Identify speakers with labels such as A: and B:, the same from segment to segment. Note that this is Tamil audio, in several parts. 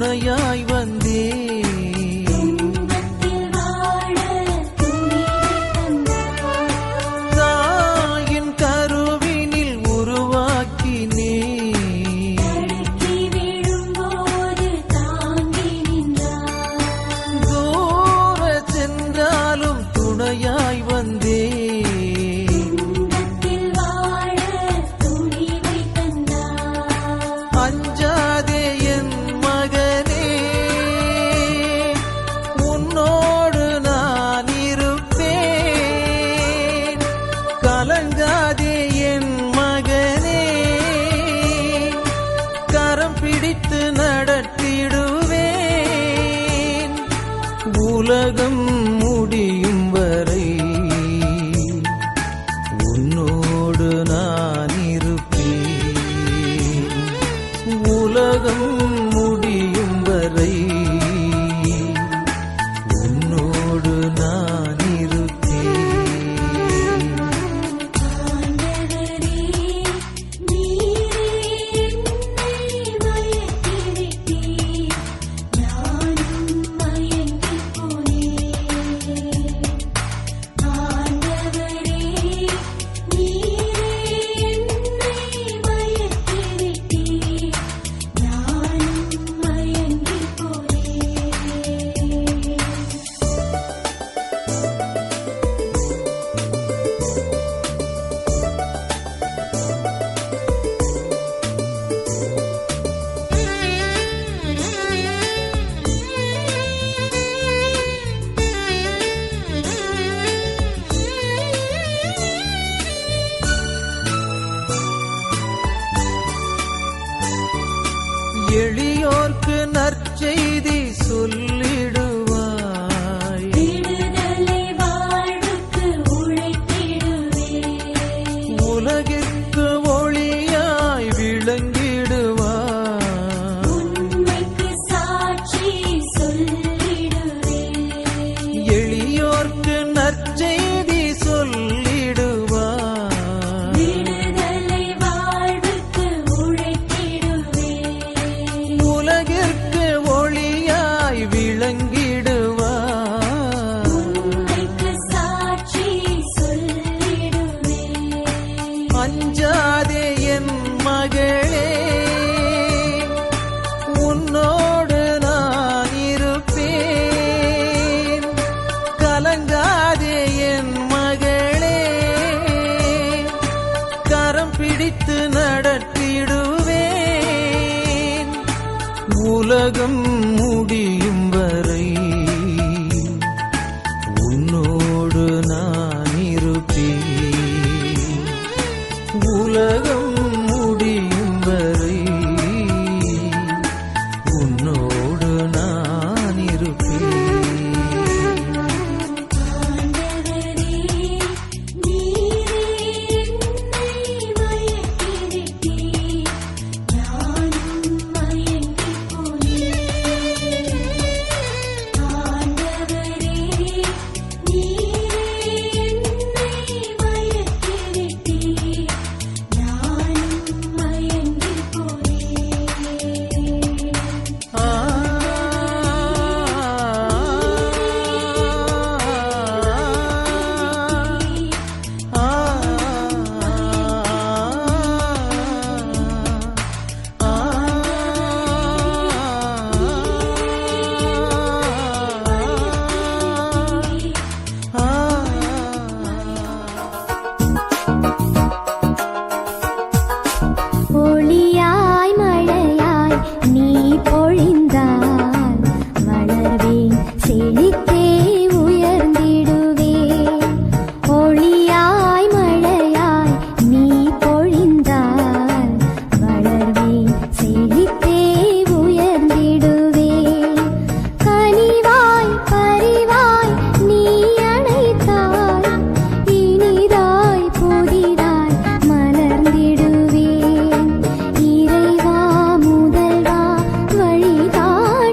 A: துணையாய் வந்தே கலங்காதே என் மகனே, கரம் பிடித்து நடத்திடுவேன். உலகம் முடியும் வரை உன்னோடு நான் இருப்பேன். உலகம் முடியும் வரை உன்னோடு நான் எளியோர்க்கு நற்செய்தி சொல்லிடுவாய்.
B: விடுதலை வாழ்வுக்கு உழைத்திடுவேன்.
A: உலகிற்கு ஒளியாய் விளங்கிடுவாய்.
B: உண்மைக்கு சாட்சி சொல்லிடுவேன்.
A: எளியோர்க்கு நற்செய்தி சொல்லிடுவாய்.
B: விடுதலை வாழ்வுக்கு உழைத்திடுவேன்.
A: உலகிற்கு ஒளியாய் விளங்கிடுவாய்.
B: உண்மைக்கு சாட்சி சொல்லிடுவேன்.
A: அஞ்சாதே என் மகளே, உன்னோடு நான் இருப்பேன். கலங்காதே என் மகளே, கரம் பிடித்து நடத்திடுவேன். உலகம் முடியும் வரை உன்னோடு நான் இருப்பேன். உலகம் முடியும் வரை உன்னோடு நான் இருப்பேன்.
B: ஆண்டவரே, நீரே என்னை மயக்கிவிட்டீர். நானும் மயங்கிப் போனேன். ஆண்டவரே, நீரே என்னை மயக்கிவிட்டீர். நானும் மயங்கிப் போனேன்.
A: ஆ
B: ஒளியாய் மழையாய் நீ பொழிந்தால் வளர்வேன், செழித்தே உயர்ந்திடுவேன். ஒளியாய் மழையாய் நீ பொழிந்தால் வளர்வேன், செழித்தே உயர்ந்திடுவேன். கனிவாய் பரிவாய் நீ அணைத்தால் இனிதாய் புதிதாய் மலர்ந்திடுவேன். இறைவா முதல்வா வழிகாட்டியே,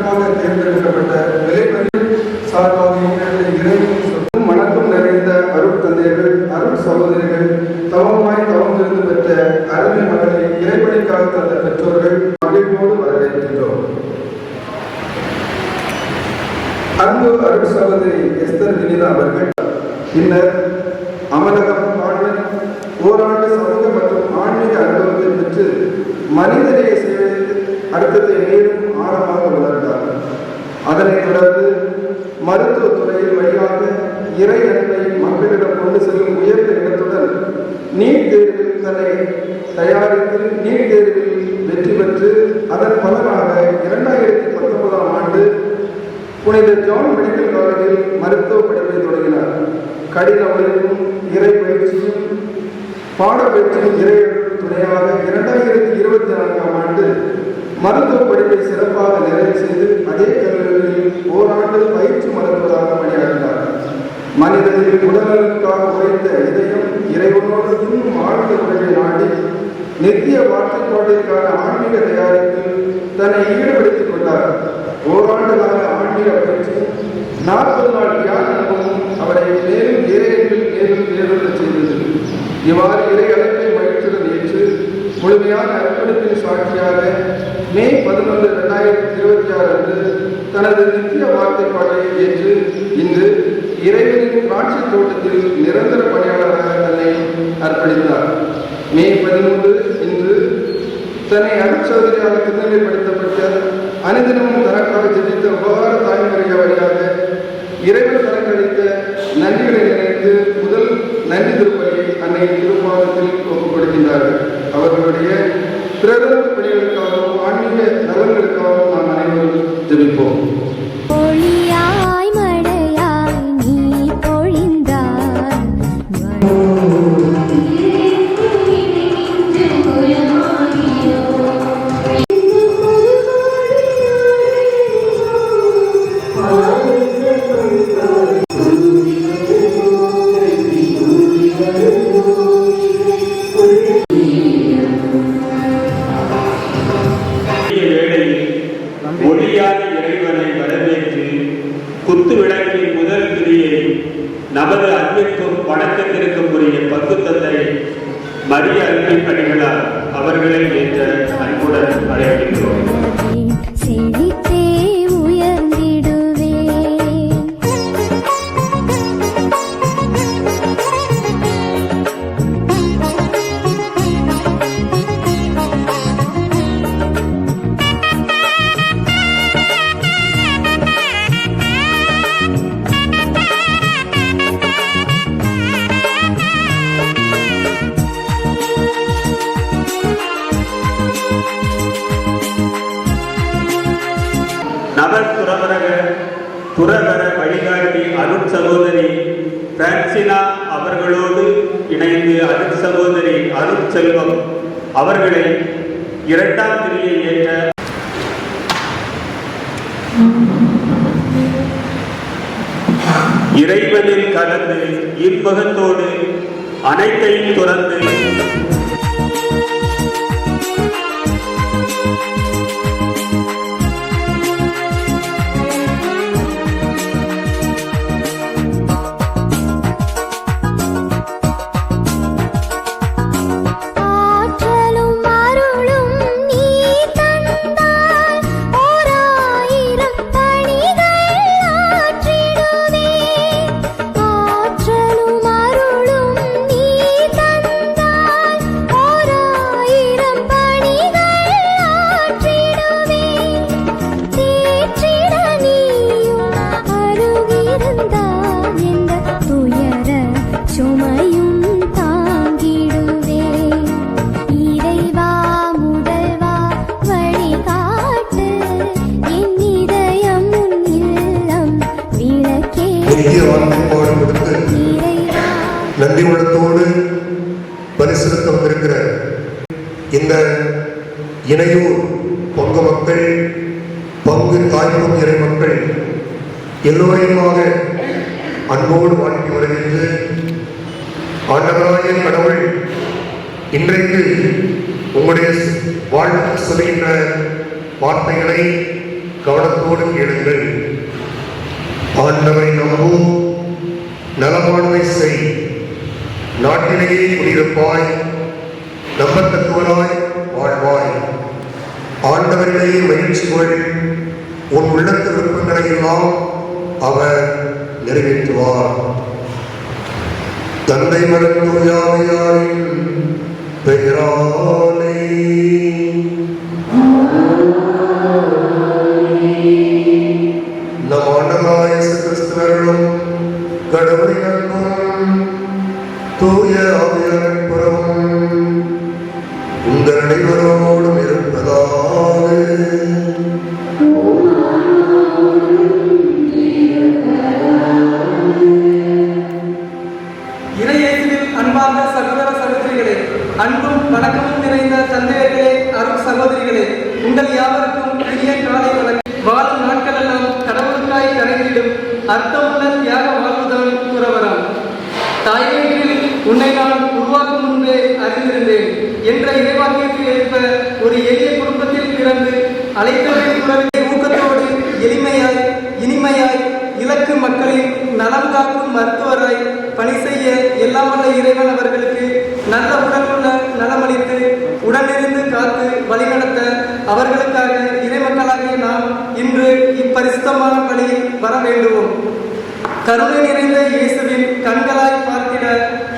C: சிறப்பாக தேர்ந்தெடுக்கப்பட்ட நிலைப்பணி சார்பாக இறைவன் மணக்கம் நிறைந்த அருள் தந்தையர்கள், அருள் சகோதரிகள், தவமாய் தவம் இருந்து பெற்ற அருமை மகளை இறைப்பணிக்காக தந்த பெற்றோர்கள் மகிழ்வோடு வரவேற்கின்றோம். அன்பு அருள் சகோதரி எஸ்தர் வினிதா அவர்கள் பின்னர் அமலகம் பாடல் ஓராண்டு சமூக மற்றும் ஆன்மீக அனுபவத்தை பெற்று மனிதநேய சேவை அர்த்தத்தை மேலும் ஆழமாக வளர்ந்தார். அதனைத் தொடர்ந்து மருத்துவத்துறையில் வழியாக இறை அன்பை மக்களிடம் கொண்டு செல்லும் உயர்ந்த இடத்துடன் நீட் தேர்வில் தன்னை தயாரித்து நீட் தேர்வில் வெற்றி பெற்று அதன் பலனாக 2019ஆம் ஆண்டு புனித ஜான் மெடிக்கல் காலேஜில் மருத்துவ படிப்பை தொடங்கினார். கடின உழைப்பும் இறை பயிற்சியும் பாடப்பயிற்சியும் இறை துணையாக 2024ஆம் ஆண்டு மருத்துவ படிப்பை சிறப்பாக நிறைவு செய்து அதே கல்லூரியில் ஓராண்டு பயிற்சி மருத்துவராக பணியாற்றினார். மனிதனின் உடல்நலனுக்காக உழைத்த இதயம் இறைவனோடு இன்னும் ஆழ்ந்த உறவை நாடி நித்திய வாழ்க்கைப்பாட்டிற்கான ஆன்மீக தயாரிப்பில் தன்னை ஈடுபடுத்திக் கொண்டார். ஓராண்டு கால ஆன்மீக பயிற்சி 40 நாள் தியானமும் அவரை மேலும் இறையன்பில் மேலும் மேற்கொள்ள செய்தது. இவ்வாறு இறை அழைப்பை மகிழ்ச்சியுடன் ஏற்று முழுமையான அர்ப்பணிப்பின் சாட்சியாக மே 11, 2026 அன்று தனது நித்திய வார்த்தைப்பாட்டை ஏற்று இன்று இறைவனின் காட்சி தோட்டத்தில் நிரந்தர பணியாளராக தன்னை அர்ப்பணித்தார். மே 13 இன்று தன்னை அருட்சகோதரியாக திருநிலைப்படுத்தப்பட்ட அனுதினமும் தனக்காக ஜெபித்த உபகார தாய்மொழிய வழியாக இறைவன் தனக்கு அளித்த நன்றிகளை நினைத்து முதல் நன்றி திருப்பலியை அன்னை திருப்பாதத்தில் ஒப்புக் கொடுக்கின்றார்கள். அவர்களுடைய பிரதம பணிகளுக்காகவும் ஆன்மீக நலன்களுக்காகவும் நாம் அனைவரும் ஜெபிப்போம்.
B: ஒளியாய் மழையாய் நீ பொழிந்தாய்.
D: ஒளியான இறைவனை வரவேற்று குத்து விளக்கின் முதல் கிரியை நமது அன்பிற்கும் வணக்கத்திற்கும் உரிய பங்கு தந்தை மரிய அன்பின் அவர்களை ஏற்ற அன்புடன் அழைக்கின்றோம்.
B: செழித்தே உயர்ந்திடுவேன்.
D: துறவர வழிகாட்டி அருட் சகோதரி பிரான்சினா அவர்களோடு இணைந்து அருட் சகோதரி அருட் செல்வம் அவர்களை 2ஆம் கிரியை ஏற்ற இறைவனில் கலந்து இன்பகத்தோடு அனைத்தையும் துறந்து
E: நன்றி உள்ளத்தோடு பரிசுத்த வந்திருக்கிற இந்த இணையூர் பங்கு மக்கள், பங்கு தாய்க்கும் இறை மக்கள் எல்லோரையுமாக அன்போடு வாழ்க்கை வருகின்ற ஆண்டவராகிய கடவுள் இன்றைக்கு உங்களுடைய வாழ்க்கை சொல்கின்ற வார்த்தைகளை கவனத்தோடு கேளுங்கள். ஆண்டவரை நம்பும், நலமானதை செய், நாட்டிலேயே குடியிருப்பாய், நம்பத்தக்கவராய் வாழ்வாய். ஆண்டவரிலேயே மகிழ்ச்சி கொள், உன் உள்ளத்து விருப்பங்களை எல்லாம் அவர் நிறைவேற்றுவார். தந்தை மகன் தூய ஆவியாரின் பெயராலே. நம் ஆண்டவராகிய இயேசு கிறிஸ்துவின் கடவுளின் அன்பும் தூய ஆவியாரின் புறமும் உங்கள் அனைவரோடும் இருப்பதாக.
F: இறையேசுவில் அன்பார்ந்த சகோதர சகோதரிகளே, அன்பும் வணக்கமும் நிறைந்த தந்தையர்களே, அருள் சகோதரிகளே, உங்கள் யாவருக்கும் இனிய காலை வணக்கம். வாழும் நாட்களெல்லாம் கடவுளுக்காய் கரைந்திடும் அர்த்தமுள்ள தியாக வாழ்வுதான் துறவரம். தாய்வயிற்றில் உன்னை நான் உருவாக்கும் முன்பே அறிந்திருந்தேன் என்ற இறைவாக்கிற்கு ஏற்ப ஒரு எளிய குடும்பத்தில் பிறந்து அழைத்தவரின் குரலை ஊக்கத்தோடு எளிமையாய் இனிமையாய் இலக்கு மக்களின் நலம் காக்கும் மருத்துவராய் பணி செய்ய எல்லாம் வல்ல இறைவன் அவர்களுக்கு நல்ல உடலுள்ள நலமளித்து உடனிருந்து காத்து வழிநடத்த அவர்களுக்காக இறைமக்களாகிய நாம் இன்று இப்பரிசுத்தமான பணியில் வர வேண்டுவோம். கருணை நிறைந்த இயேசுவின் கண்களாய் பார்த்திட,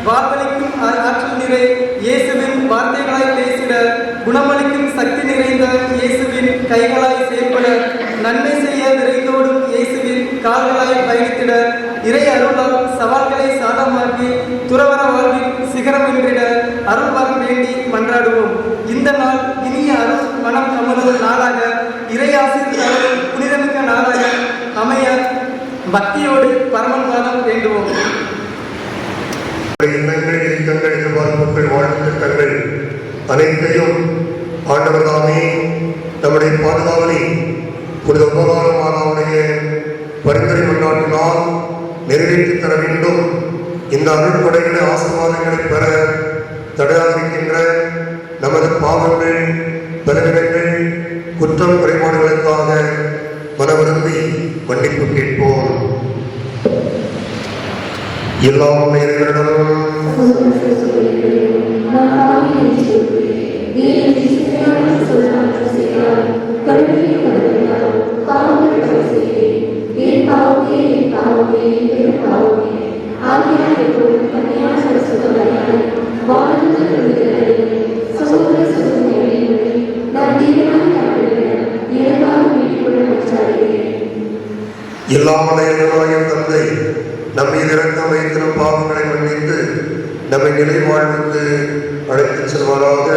F: வாழ்வளிக்கும் ஆற்றல் நிறை இயேசுவின் வார்த்தைகளாய் பேசிட, குணமளிக்கும் சக்தி நிறைந்த இயேசுவின் கைகளாய் செயல்பட, நன்மை செய்ய விரைந்தோடும் இயேசுவின் கால்களாய் பயணித்திட, இறை அருளால் சவால்களை சாதமாக்கி துறவர வாழ்வின் சிகரம் வென்றிட அருள் வர வேண்டி மன்றாடுவோம். இந்த நாள் இனிய அருள் மனம் கமலும் நாளாக, இறை ஆசிரியர் புனிதமிக்க நாளாக அமைய பக்தியோடு பரமன் பாதம் வேண்டுவோம்.
E: எண்ணங்கள், இயக்கங்கள், எதிர்பார்ப்புகள், வாழ்வு திட்டங்கள் அனைத்தையும் ஆண்டவர் தாமே நம்முடைய பாதுகாவலி புனித உபகாரமானவருடைய பரிந்துரை மன்றாட்டினால் நிறைவேற்றி தர வேண்டும். இந்த அருள்படைகளை ஆசீர்வாதங்களை பெற தடையாதிருக்கின்ற நமது பாவங்கள், பலவீனங்கள், குற்றம் குறைபாடுகளுக்காக மனவிரும்பி மன்னிப்பு கேட்போம். எல்லாம் இறைவனிடமும் எல்லாமலையாயும் தந்தை நம்மீது இரக்கம் வைத்து நம் பாவங்களை மன்னித்து நம்மை நிலை வாழ்வுக்கு அழைத்துச் செல்வாராக.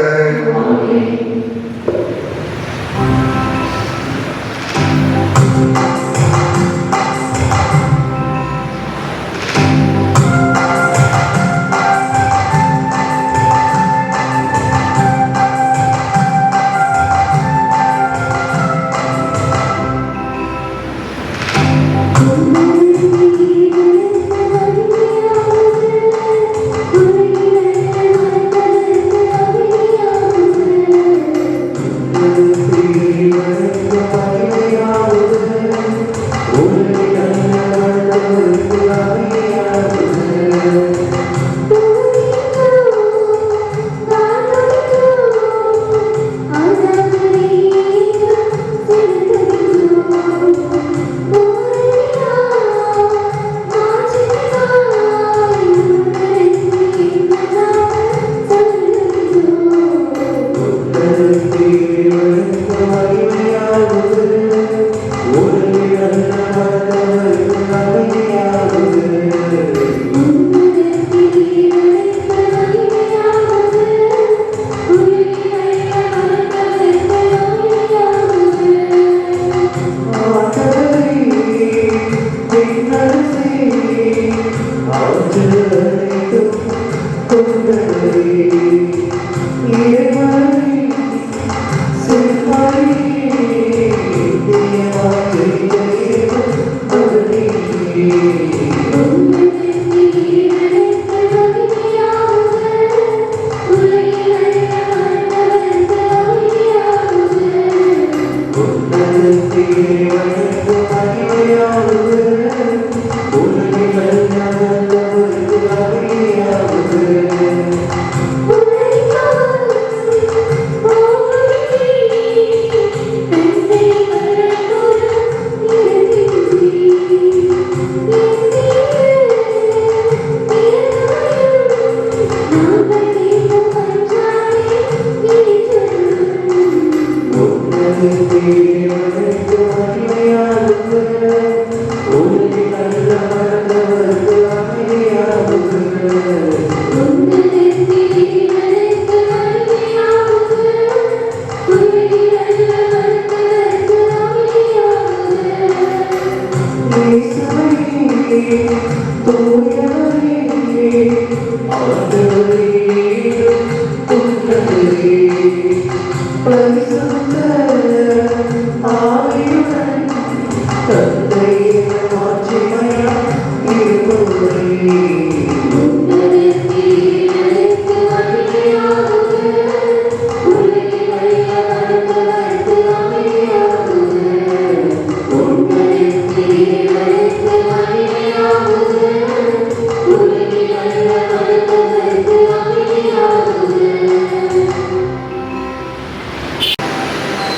G: Thank you.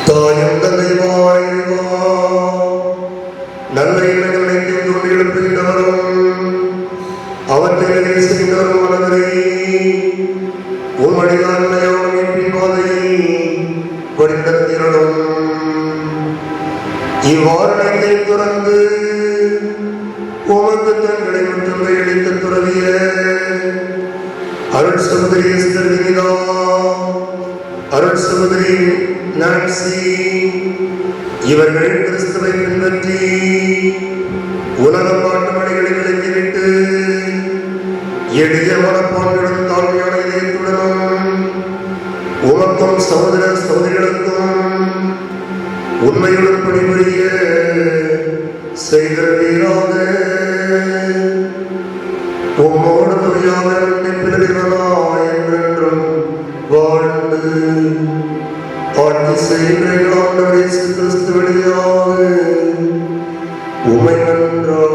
E: தாயும் தந்தையுமாய் நல்ல எண்ணங்களை தோன்றி எழுப்புகின்றவரும் அவற்றை செய்தவரும் மனதை உம்மடியாண்மையோடு மீட்பின் பாதையை வழிநடத்தினரும் இவ்வாரணத்தை துறந்து உமக்கு தங்களை மற்றும் அளித்த துறவிய அருள் சகோதரி எஸ்தர் வினிதா, அருள் சகோதரி நான்சி இவர்கள் கிறிஸ்துவை பின்பற்றி உலக பாட்டு மணிகளை விளக்கிவிட்டு எளிய மனப்பான்களும் தாழ்மையான இதயத்துடனும் உமக்கும் சகோதர சகோதரிகளுக்கும் உண்மையுடன் பணிபுரிய செய்தீராக. உம்மோடு துணையாக பிறகுகளாய் என்றென்றும் வாழ்ந்து ஆட்சி செய்கின்ற கிறிஸ்து வழியாக உமை நன்றாடுகின்றோம்.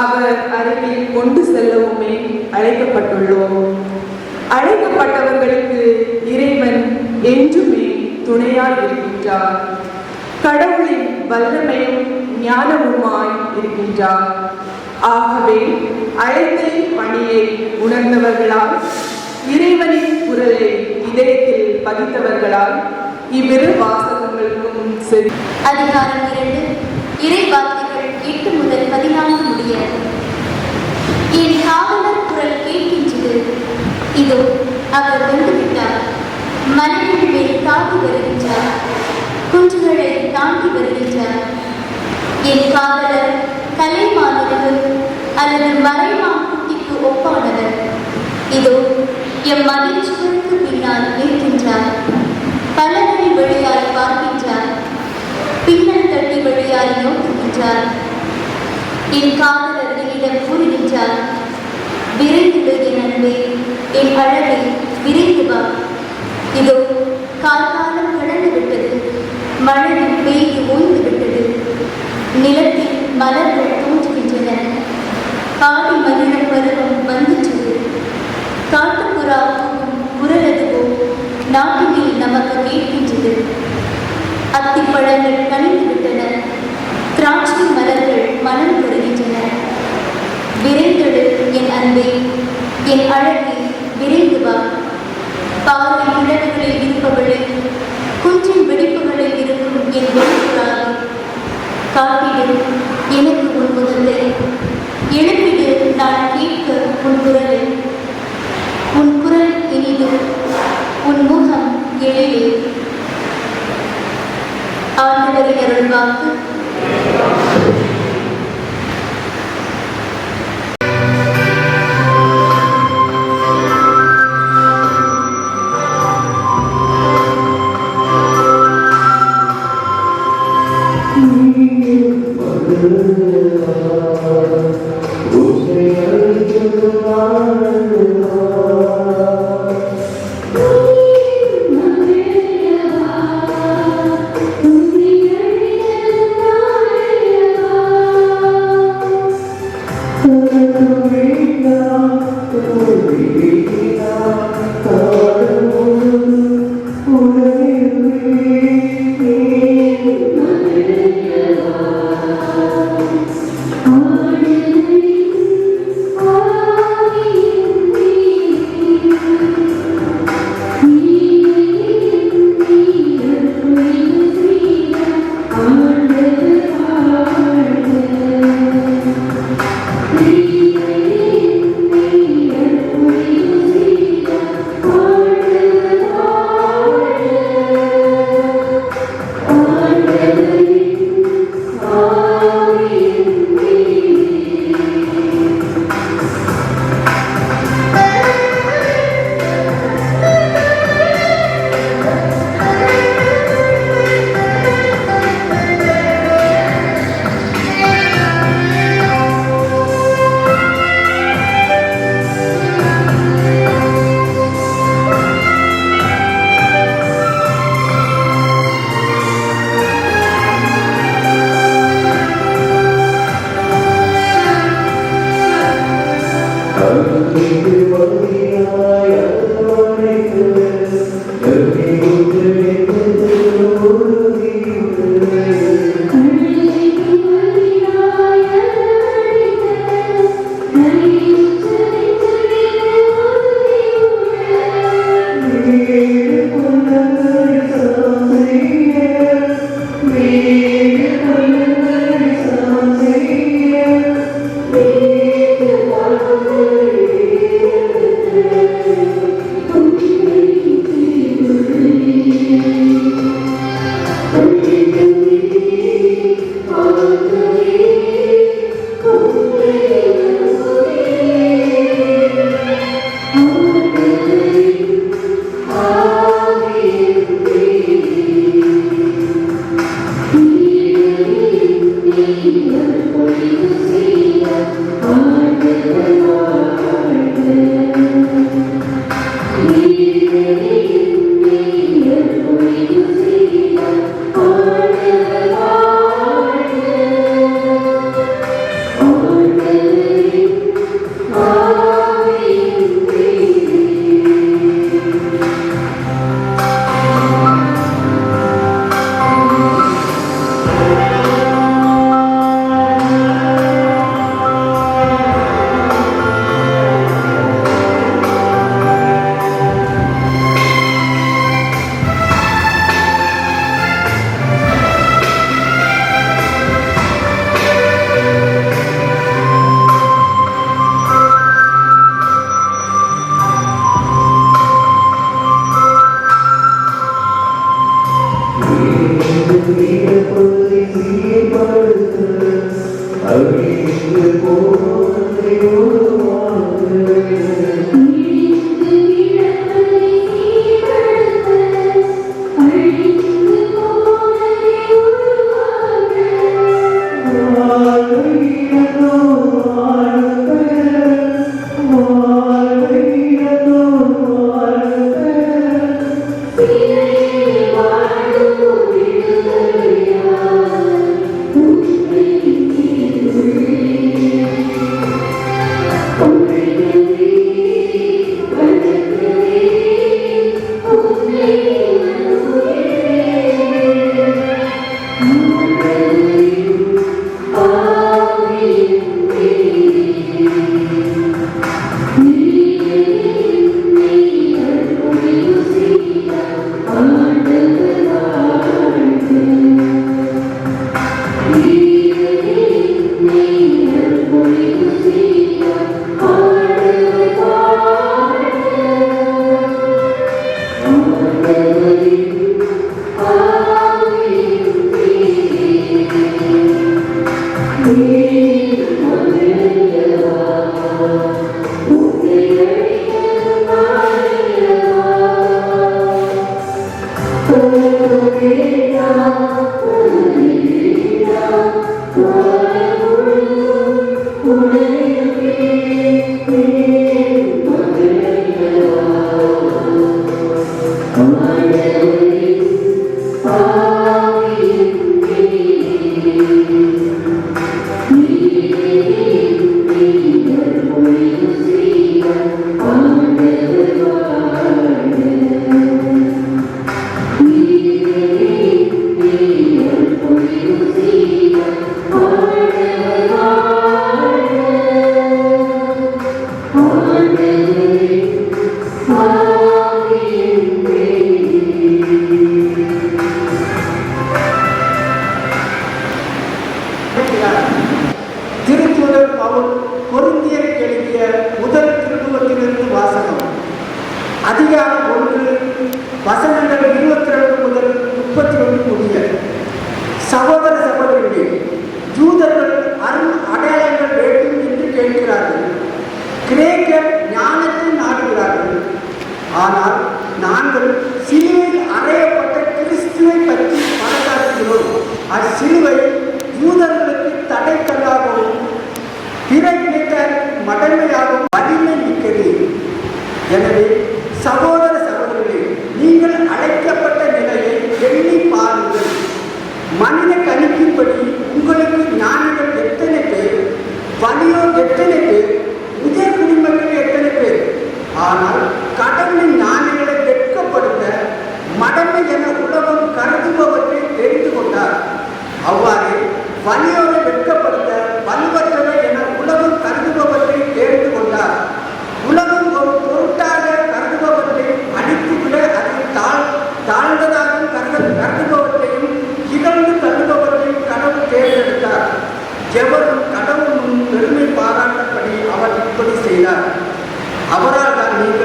G: அவர் அருகில் கொண்டு செல்லவுமே அழைக்கப்பட்டுள்ளோம். அழைக்கப்பட்டவர்களுக்கு இறைவன் என்றுமே துணையாய் இருக்கின்றார். கடவுளின் வல்லமையும் ஞானமுமாய் இருக்கின்றார். ஆகவே அழைத்தலின் பணியை உணர்ந்தவர்களால், இறைவனின் குரலை இதயத்தில் பதித்தவர்களால் இவ்விரு வாசகங்களுக்கும் சரி.
B: அதிகாரம் 2 இறை வார்த்தைகள் 8 முதல் 14 முடிய. என் காவலர் குரல் கேட்கின்றது, இதோ அவர் வந்துவிட்டார். மலைகள் மேல் தாண்டி வருகின்றார், குன்றுகளை தாண்டி வருகின்றார். என் காவலர் கலைமானுக்கு அல்லது மறைமான் குட்டிக்கு ஒப்பானவர். இதோ எம் மகிழ்ச்சிகளுக்கு பின்னால் நிற்கின்றார். பலகை வழியாய் பார்க்கின்றார், பின்னல் தட்டி வழியாய் நோக்குகின்றார். என் காவலர் என்னிடம் கூறுகின்றார், விரைந்து என் அன்பே, என் அழகை விரைந்து வா. இதோ கால்காலம் கடந்து விட்டது, மழை பெய்து ஓய்ந்து விட்டது, நிலத்தில் மலர்கள் தோன்றுகின்றன, பாடி மகிழும் பருவம் வந்துற்றது. காட்டுப்புறா குரலதுவோ நாட்டினில் நமக்கு கேட்கின்றது. அத்திப்பழங்கள் கனிந்து விட்டன, திராட்சை மலர்கள் மனம் பெறுகின்றன. விரைந்தெடு என் அன்பே, என் அழகே, விரைந்து வா. பாறை கிழக்குகளில் இருப்பவளே, குன்றின் வெடிப்புகளில் இருக்கும் என் ஒளிபுறாவே, காட்டிடு எனக்கு உன் முதலை, எழுப்பிடு நான் கேட்க உன் குரலை. உன் குரல் இனிது, உன் முகம் எழிலே. ஆண்டவரின் அருள்வாக்கு.
H: திருத்தூதர் பவுல் கொரிந்தியருக்கு எழுதிய முதல் திருமுகத்திலிருந்து வாசகம். அதிகாரம் 1 வசனங்கள் 22 முதல் 31 முடிய. சகோதர சகோதரிகளே, யூதர்கள் அருள் அடையாளங்கள் வேண்டும் என்று கேட்கிறார்கள். கிரேக்கர் ஞானத்தை நாடுகிறார்கள். ஆனால் நாங்கள் சிலுவையில் அறையப்பட்ட கிறிஸ்துவை பற்றி பறைசாற்றுகிறோம். அச்சிலுவை யூதர்களுக்கு தடைக்கல்லாகவும் பிற இனத்தாருக்கு மடமையாகவும் வலிமை மிக்கது. எனவே சகோதர சகோதரிகளே, நீங்கள் அழைக்கப்பட்ட நிலையை எண்ணி பாருங்கள். மனித கணிப்பின்படி உங்களுக்கு ஞானிகள் எத்தனை பேர், வலியோர் எத்தனை பேர், உயர் குடிமக்கள் எத்தனை பேர்? ஆனால் கடவுளின் ஞானிகளை வெட்கப்படுத்த மடமை என உலகம் கருதுபவற்றை தெரிந்து கொண்டார். அவ்வாறு வலியோரை வெட்கப்படுத்த வலுவற்றவை என உலகம் கருதுபவற்றை தெரிந்து கொண்டார். உலகம் ஒரு பொருட்டாக கருதுபவற்றை அடித்துவிட அதை தாழ்ந்ததாக கருதுபவற்றையும் இகழ்ந்து கருதுபவற்றையும் கடவுள் தேர்ந்தெடுத்தார். எவரும் கடவுள் முன் பெருமை பாராட்டப்படி அவர் இப்படி செய்தார். அவரால் தான் நீங்கள்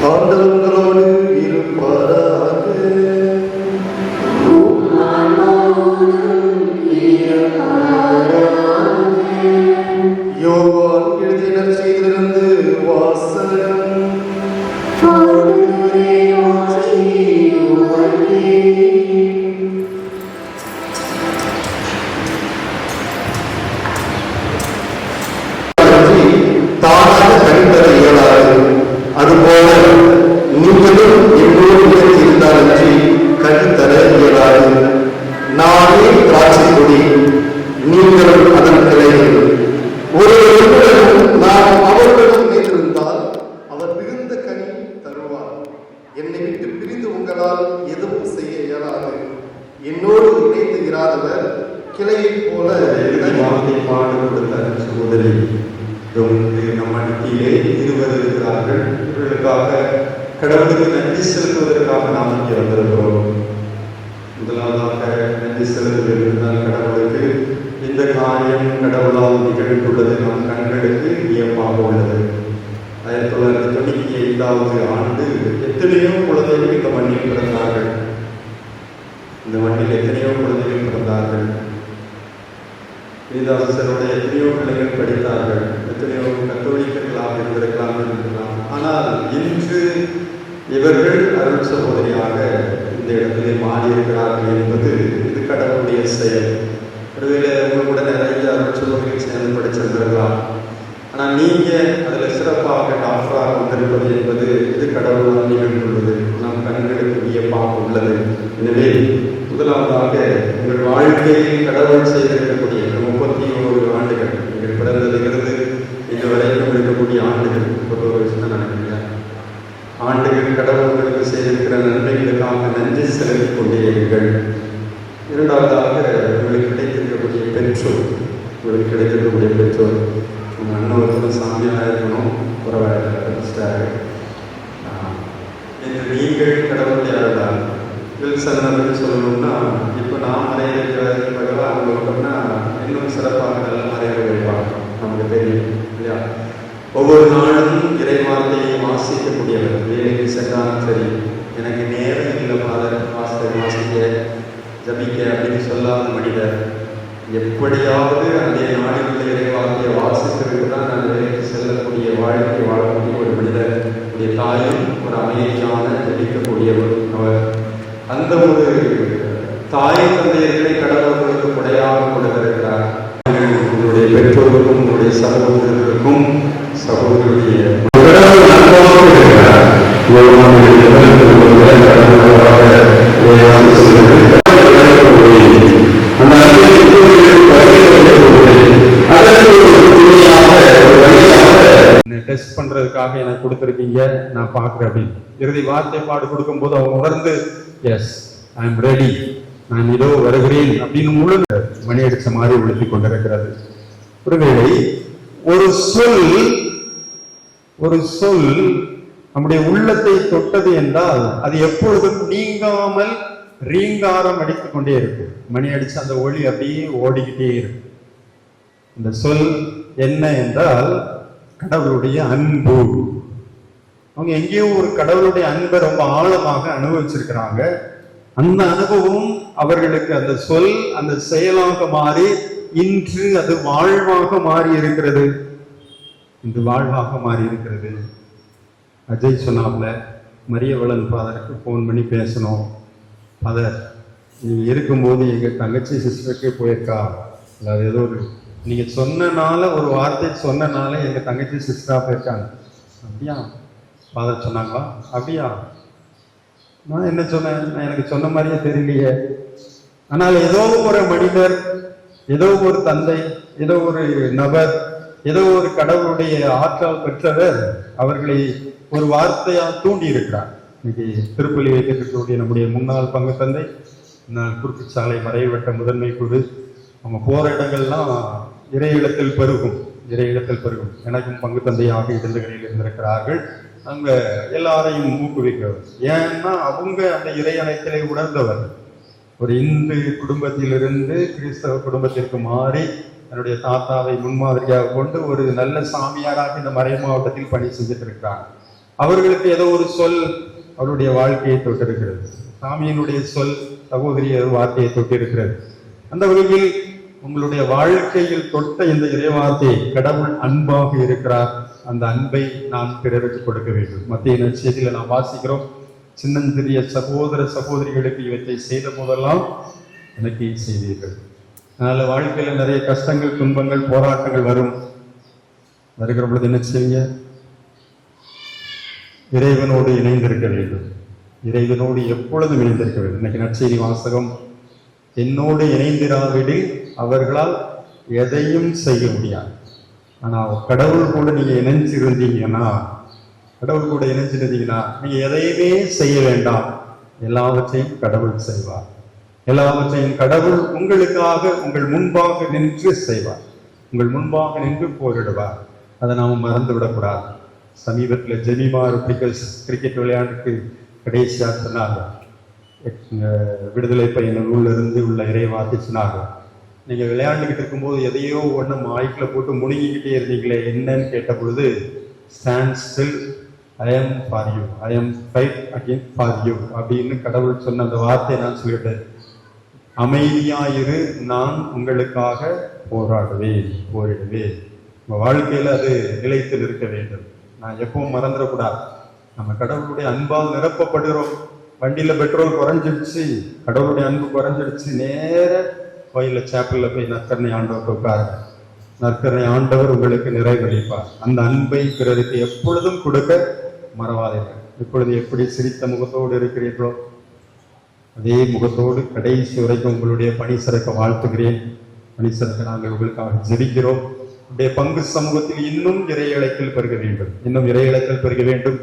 E: ஆண்டவர்களோடு இருப்பாராக. யோவான் எழுதிய நற்செய்தியிலிருந்து வாசகம். தானாக கணிப்பது இயலாது. அதுபோல நீங்களும் என்னோடு இருந்தாலன்றி கணித்தர இயலாது. நானே திராட்சை கொடி, நீங்களும் அதன் கிளைகள். ஒருவருடன் நான் அவர்களிடம் இருந்தால் அவர் மிகுந்த கனி தருவார். என்னை விட்டு பிரிந்து உங்களால் எதுவும் செய்ய இயலாது. என்னோடு இணைந்து இராதவர் கிளையைப் போல வார்த்தை பாடு கொடுத்த சகோதரி நம் மத்தியிலே இருவர் இருக்கிறார்கள். இவர்களுக்காக கடவுளுக்கு நன்றி செலுத்துவதற்காக நாம் இங்கே வந்திருக்கிறோம். முதலாவதாக நன்றி செலுத்துவதற்கான கடவுளுக்கு இந்த காரியம் கடவுளால் நிகழ்ந்துள்ளது நம் கண்களுக்கு வியப்பாக உள்ளது. 1995 ஆண்டு எத்தனையோ குழந்தைகள் இந்த மண்ணில் பிறந்தார்கள். இந்த மண்ணில் எத்தனையோ குழந்தைகள் பிறந்தார்கள். புனிதாசருடைய எத்தனையோ பிள்ளைகள் படித்தார்கள். எத்தனையோ கத்தோலிக்கர்களாக இருந்திருக்கலாம். ஆனால் இன்று இவர்கள் அருள் சகோதரியாக இந்த இடத்திலே மாறியிருக்கிறார்கள் என்பது இது கடவுளுடைய செயல். ஒருவேளை உங்க கூட நிறைய அருள் சகோதரிகள் சேர்ந்து படிச்சிருந்திருக்கலாம். ஆனால் நீங்கள் அதில் சிறப்பாக டாக்டராக வந்திருப்பது என்பது இது கடவுளால் நிகழ்ந்துள்ளது. நம் கண்களுக்கு வியப்பாக உள்ளது. எனவே முதலாவதாக உங்கள் வாழ்க்கையில் கடவுள் செய்திருக்கக்கூடிய 31 ஆண்டுகள், நீங்கள் பிறந்ததிலிருந்து இது வரைக்கும் இருக்கக்கூடிய ஆண்டுகள், 31 வருஷம் தான் நினைக்கிறீங்க, ஆண்டுகள் கடவுள் உங்களுக்கு செய்திருக்கிற நன்மைகளுக்காக நன்றி செலுத்திக் கொண்டீர்கள். இரண்டாவதாக உங்களுக்கு கிடைத்திருக்கக்கூடிய பெற்றோர், உங்களுக்கு கிடைத்திருக்கக்கூடிய பெற்றோர், உங்கள் அண்ணவர்களும் சாமியாக இருக்கணும், பரவாயில்லை. இன்று நீங்கள் கடவுளுடைய அருளால் வில்சன் சொல்லணும்னா, இப்போ நான் மறைய வைக்கிறதுக்கு பதிலாக அவங்க விட்டோம்னா இன்னும் சிறப்பாக நல்ல மறைய வைப்பாங்க. நமக்கு தெரியும் இல்லையா? ஒவ்வொரு நாளும் இறை வார்த்தையை வாசிக்கக்கூடியவர். வேலைக்கு சென்றாலும் சரி, எனக்கு நேரம் இல்லை ஃபாதர் வாசிக்க ஜபிக்க அப்படின்னு சொல்லாத மனிதர், எப்படியாவது அந்த நாளில் இறை வார்த்தையை வாசிக்கிறதுக்கு தான் நான் வேலைக்கு செல்லக்கூடிய வாழ்க்கை வாழக்கூடிய ஒரு மனிதர். உடைய தாயும் ஒரு அமைதியான ஜபிக்கக்கூடியவர் அவர். அந்த ஒரு தாய் தந்தையர்களை கடவுளுக்கு கொடையாக கொடுத்திருக்கிறார். உங்களுடைய பெற்றோருக்கும் உங்களுடைய சகோதரர்களுக்கும் சகோதரருடைய டெஸ்ட் பண்றதுக்காக எனக்கு கொடுத்துருக்கீங்க, நான் பார்க்குறேன் அப்படின்னு இறுதி வார்த்தை பாடு கொடுக்கும் போது அவங்க உணர்ந்து எஸ் ஐ எம் ரெடி, நான் இதோ வருகிறேன் அப்படின்னு முழு மணி அடிச்ச மாதிரி உடுத்தி கொண்டிருக்கிறது. ஒருவேளை ஒரு சொல் நம்முடைய உள்ளத்தை தொட்டது என்றால் அது எப்பொழுதும் நீங்காமல் ரீங்காரம் அடித்துக் கொண்டே இருக்கும். மணி அடிச்சு அந்த ஒளி அப்படியே ஓடிக்கிட்டே இருக்கும். இந்த சொல் என்ன என்றால் கடவுளுடைய அன்பு. அவங்க எங்கேயோ ஒரு கடவுளுடைய அன்பை ரொம்ப ஆழமாக அனுபவிச்சிருக்கிறாங்க. அந்த அனுபவம் அவர்களுக்கு அந்த சொல் அந்த செயலாக மாறி இன்று அது வாழ்வாக மாறி இருக்கிறது. இன்று வாழ்வாக மாறி இருக்கிறது. அஜய் சொன்னாப்ல மரியவளன் ஃபாதருக்கு ஃபோன் பண்ணி பேசணும். ஃபாதர், நீங்கள் இருக்கும்போது எங்கள் தங்கச்சி சிஸ்டருக்கே போயிருக்கா, இல்லை ஏதோ ஒரு நீங்கள் சொன்னனால ஒரு வார்த்தை சொன்னனால எங்கள் தங்கச்சி சிஸ்டராக போயிருக்காங்க. அப்படியா ஃபாதர் சொன்னாங்களா? அப்படியா? நான் என்ன சொன்னேன்? நான் எனக்கு சொன்ன மாதிரியே தெரியலையே. ஆனால் ஏதோ ஒரு மனிதர், ஏதோ ஒரு தந்தை, ஏதோ ஒரு நபர், ஏதோ ஒரு கடவுளுடைய ஆற்றல் பெற்றவர் அவர்களை ஒரு வார்த்தையால் தூண்டி இருக்கிறார். இன்னைக்கு திருப்பலி வைக்கக்கூடிய நம்முடைய முன்னாள் பங்கு தந்தை, குறுக்கு சாலை மறைவட்ட முதன்மை குழு, அவங்க போற இடங்கள்லாம் இறை இடத்தில் பெருகும். எனக்கும் பங்கு தந்தையாக இடங்களில் இருந்திருக்கிறார்கள். அங்க எல்லாரையும் ஊக்குவிக்கிறவர். ஏன்னா அவங்க அந்த இறை அணைத்தலை உணர்ந்தவர். ஒரு இந்து குடும்பத்திலிருந்து கிறிஸ்தவ குடும்பத்திற்கு மாறி தன்னுடைய தாத்தாவை முன்மாதிரியாக கொண்டு ஒரு நல்ல சாமியாராக இந்த மறை மாவட்டத்தில் பணி செஞ்சுட்டு இருக்கிறாங்க. அவர்களுக்கு ஏதோ ஒரு சொல் அவருடைய வாழ்க்கையை தொட்டிருக்கிறது. சாமியினுடைய சொல் சகோதரிய வார்த்தையை தொட்டிருக்கிறது. அந்த வகையில் உங்களுடைய வாழ்க்கையில் தொட்ட இந்த இறைவார்த்தை, கடவுள் அன்பாக இருக்கிறார், அந்த அன்பை நான் பிறருக்கு கொடுக்க வேண்டும். மத்திய நற்செய்தியில நாம் வாசிக்கிறோம், சின்னஞ்சிறிய சகோதர சகோதரிகளுக்கு இவற்றை செய்த போதெல்லாம் எனக்கு செய்தீர்கள். அதனால வாழ்க்கையில நிறைய கஷ்டங்கள், துன்பங்கள், போராட்டங்கள் வருகிற பொழுது என்ன செய்யுங்க? இறைவனோடு இணைந்திருக்க வேண்டும். இறைவனோடு எப்பொழுதும் இணைந்திருக்க வேண்டும். இன்னைக்கு நற்செய்தி வாசகம், என்னோடு இணைந்திராவிடில் அவர்களால் எதையும் செய்ய முடியாது. ஆனா கடவுள் கூட நீங்க இணைஞ்சிருந்தீங்கன்னா நீங்க எதையுமே செய்ய வேண்டாம், எல்லாவற்றையும் கடவுள் செய்வார். எல்லாவற்றையும் கடவுள் உங்களுக்காக உங்கள் முன்பாக நின்று செய்வார், உங்கள் முன்பாக நின்று போரிடுவார். அதை நாம மறந்து விடக்கூடாது. சமீபத்தில் ஜெனிமார் கிரிக்கெட் விளையாட்டுக்கு கடைசியா சொன்னாங்க, விடுதலை பயணம் இருந்து உள்ள இறைவார்த்தை சொன்னாங்க, நீங்க விளையாண்டுகிட்டு இருக்கும்போது எதையோ ஒன்று மைக்கில் போட்டு முழுங்கிக்கிட்டே இருந்தீங்களே, என்னன்னு கேட்ட பொழுது, stand still, I am for you, I am fight again for you அப்படின்னு கடவுள் சொன்ன அந்த வார்த்தையை நான் சொல்லிட்டேன். அமைதியாயிரு, நான் உங்களுக்காக போரிடுவேன். நம்ம வாழ்க்கையில அது நிலைத்து நிற்க வேண்டும். நான் எப்பவும் மறந்துடக்கூடாது. நம்ம கடவுளுடைய அன்பால் நிரப்பப்படுகிறோம். வண்டியில பெட்ரோல் குறைஞ்சிடுச்சு, கடவுளுடைய அன்பு குறைஞ்சிடுச்சு, நேர கோயில சேப்பல்ல போய் நற்கருணை ஆண்டவர் உட்காருங்க. நற்கருணை ஆண்டவர் உங்களுக்கு நிறைவளிப்பார். அந்த அன்பை பிறருக்கு எப்பொழுதும் கொடுக்க மறவாதீர்கள். இப்பொழுது எப்படி சிரித்த முகத்தோடு இருக்கிறீர்களோ அதே முகத்தோடு கடைசி வரைக்கும் உங்களுடைய பணி சிறக்க வாழ்த்துகிறேன். பணி சிறக்க நாங்கள் உங்களுக்காக ஜெபிக்கிறோம். உடைய பங்கு சமூகத்தில் இன்னும் இறையழைத்தல் பெருக வேண்டும், இன்னும் இறையழைத்தல் பெருக வேண்டும்.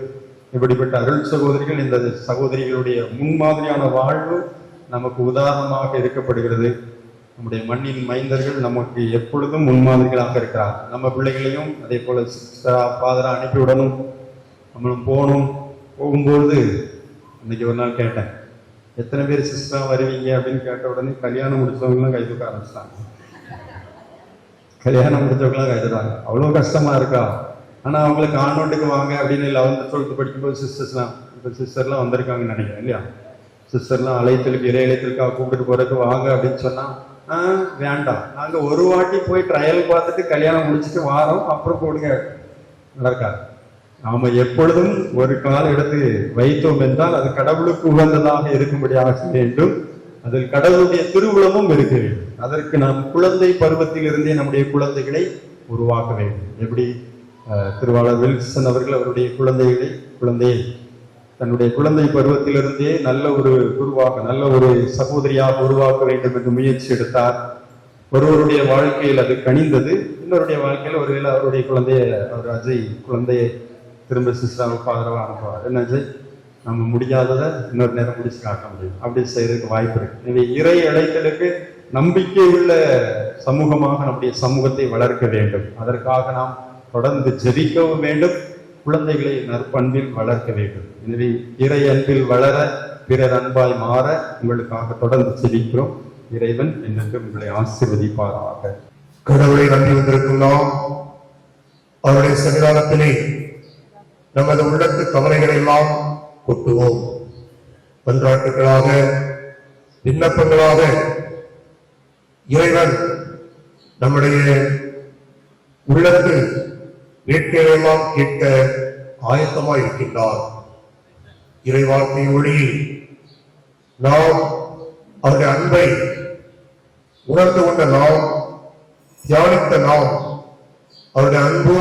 E: இப்படிப்பட்ட அருள் சகோதரிகள், இந்த சகோதரிகளுடைய முன்மாதிரியான வாழ்வு நமக்கு உதாரணமாக இருக்கப்படுகிறது. நம்முடைய மண்ணின் மைந்தர்கள் நமக்கு எப்பொழுதும் முன்மாதிரிகளாக இருக்கிறார். நம்ம பிள்ளைகளையும் அதே போல சிஸ்டரா ஃபாதரா அனுப்பிவிடணும். நம்மளும் போகும்போது இன்னைக்கு ஒரு நாள் கேட்டேன், எத்தனை பேர் சிஸ்டரா வருவீங்க அப்படின்னு கேட்ட உடனே கல்யாணம் முடிச்சவங்களாம் கை தூக்க ஆரம்பிச்சிட்டாங்க. கல்யாணம் முடிச்சவங்களாம் கை தூக்குறாங்க. அவ்வளோ கஷ்டமா இருக்கா? ஆனா அவங்களுக்கு கான்வென்ட்டுக்கு வாங்க அப்படின்னு 11th 12th படிக்கும்போது சிஸ்டர்ஸ்லாம், இப்போ சிஸ்டர்லாம் வந்திருக்காங்கன்னு நினைக்கிறேன் இல்லையா? சிஸ்டர்லாம் அழைத்தலுக்கு இறை அழைத்தலுக்காக கூப்பிட்டு போறதுக்கு வாங்க அப்படின்னு சொன்னா வேண்டாம், நாங்க ஒரு வாட்டி போய் ட்ரையல் பார்த்துட்டு கல்யாணம் முடிச்சுட்டு வாரோம், அப்புறம் போடுங்க. நடக்காது. நாம எப்பொழுதும் ஒரு கால எடுத்து வைத்தோம் என்றால் அது கடவுளுக்கு உகந்ததாக இருக்கும்படியாக வேண்டும். அதில் கடவுளுடைய திருவுளமும் இருக்க வேண்டும். அதற்கு நாம் குழந்தை பருவத்தில் இருந்தே நம்முடைய குழந்தைகளை உருவாக்க வேண்டும். எப்படி திருவாளர் வில்சன் அவர்கள் அவருடைய குழந்தையை தன்னுடைய குழந்தை பருவத்திலிருந்தே நல்ல ஒரு குருவாக, நல்ல ஒரு சகோதரியாக உருவாக்க வேண்டும் என்று முயற்சி எடுத்தார். ஒருவருடைய வாழ்க்கையில் அது கனிந்தது. இன்னொருடைய வாழ்க்கையில் ஒருவேளை அவருடைய அவர் அஜய் குழந்தையை திரும்ப சிஸ்டராவுக்கு ஆதரவாக அனுப்புவார். என்ன அஜய், நம்ம முடியாததை இன்னொரு நேரம் முடிச்சு காட்ட முடியும், அப்படி செய்யறதுக்கு வாய்ப்பு இருக்கு. எனவே இறை அழைத்தலுக்கு நம்பிக்கை உள்ள சமூகமாக நம்முடைய சமூகத்தை வளர்க்க வேண்டும். அதற்காக நாம் தொடர்ந்து ஜெபிக்கவும் வேண்டும். குழந்தைகளை நற்பண்பில் வளர்க்க வேண்டும். எனவே இறை அன்பில் வளர, பிறர் அன்பாய் மாற உங்களுக்காக தொடர்ந்து ஜெபிக்கிறோம். இறைவன் என்று உங்களை ஆசீர்வதிப்பாராக.
I: கடவுளை நம்பி வந்திருக்கும் நாம் அவருடைய சன்னிதானத்திலே நமது உள்ளத்து கவலைகளை எல்லாம் கொட்டுவோம். மன்றாட்டுகளாக, விண்ணப்பங்களாக இறைவன் நம்முடைய உள்ளத்து வேட்கையெல்லாம் கேட்க ஆயத்தமாய் இருக்கின்றார். இறைவார்த்தை ஒளியில் நாம் அவருடைய அன்பை உணர்ந்து கொண்ட நாம், தியானித்த நாம், அவருடைய அன்பு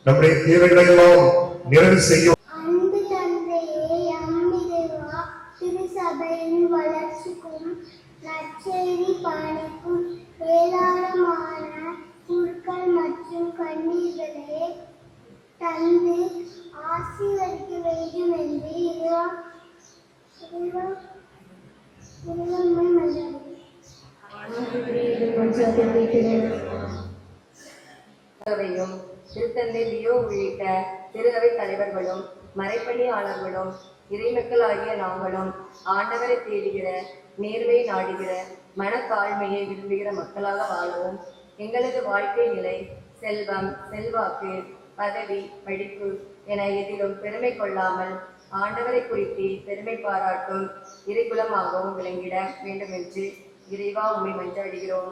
I: நம்முடைய தேவைகளை எல்லாம் நிறைவு செய்யும்.
J: அன்பு தந்தையே, அம்மிறைவா, திருசபையின் வளர்ச்சிக்கும் நற்செய்தி பணிக்கும் ஏராளமான குருக்கள் மற்றும் கண்ணீர்களை தந்து ஆசீர்வதிக்க வேண்டும் என்று
K: திருத்தந்தை லியோ உள்ளிட்ட திருஅவை தலைவர்களும் மறைப்பணியாளர்களும் இறைமக்கள் ஆகிய நாங்களும் ஆண்டவரை தேடுகிற நேர்மை நாடுகிற மனத்தாழ்மையை விரும்புகிற மக்களாக வாழவும் எங்களது வாழ்க்கை நிலை செல்வம், செல்வாக்கு, பதவி, படிப்பு என எதிலும் பெருமை கொள்ளாமல் ஆண்டவரை குறித்து பெருமை பாராட்டும் இறைக்குலமாகவும் விளங்கிட வேண்டும் என்று இறைவா உம்மை மன்றாடுகிறோம்.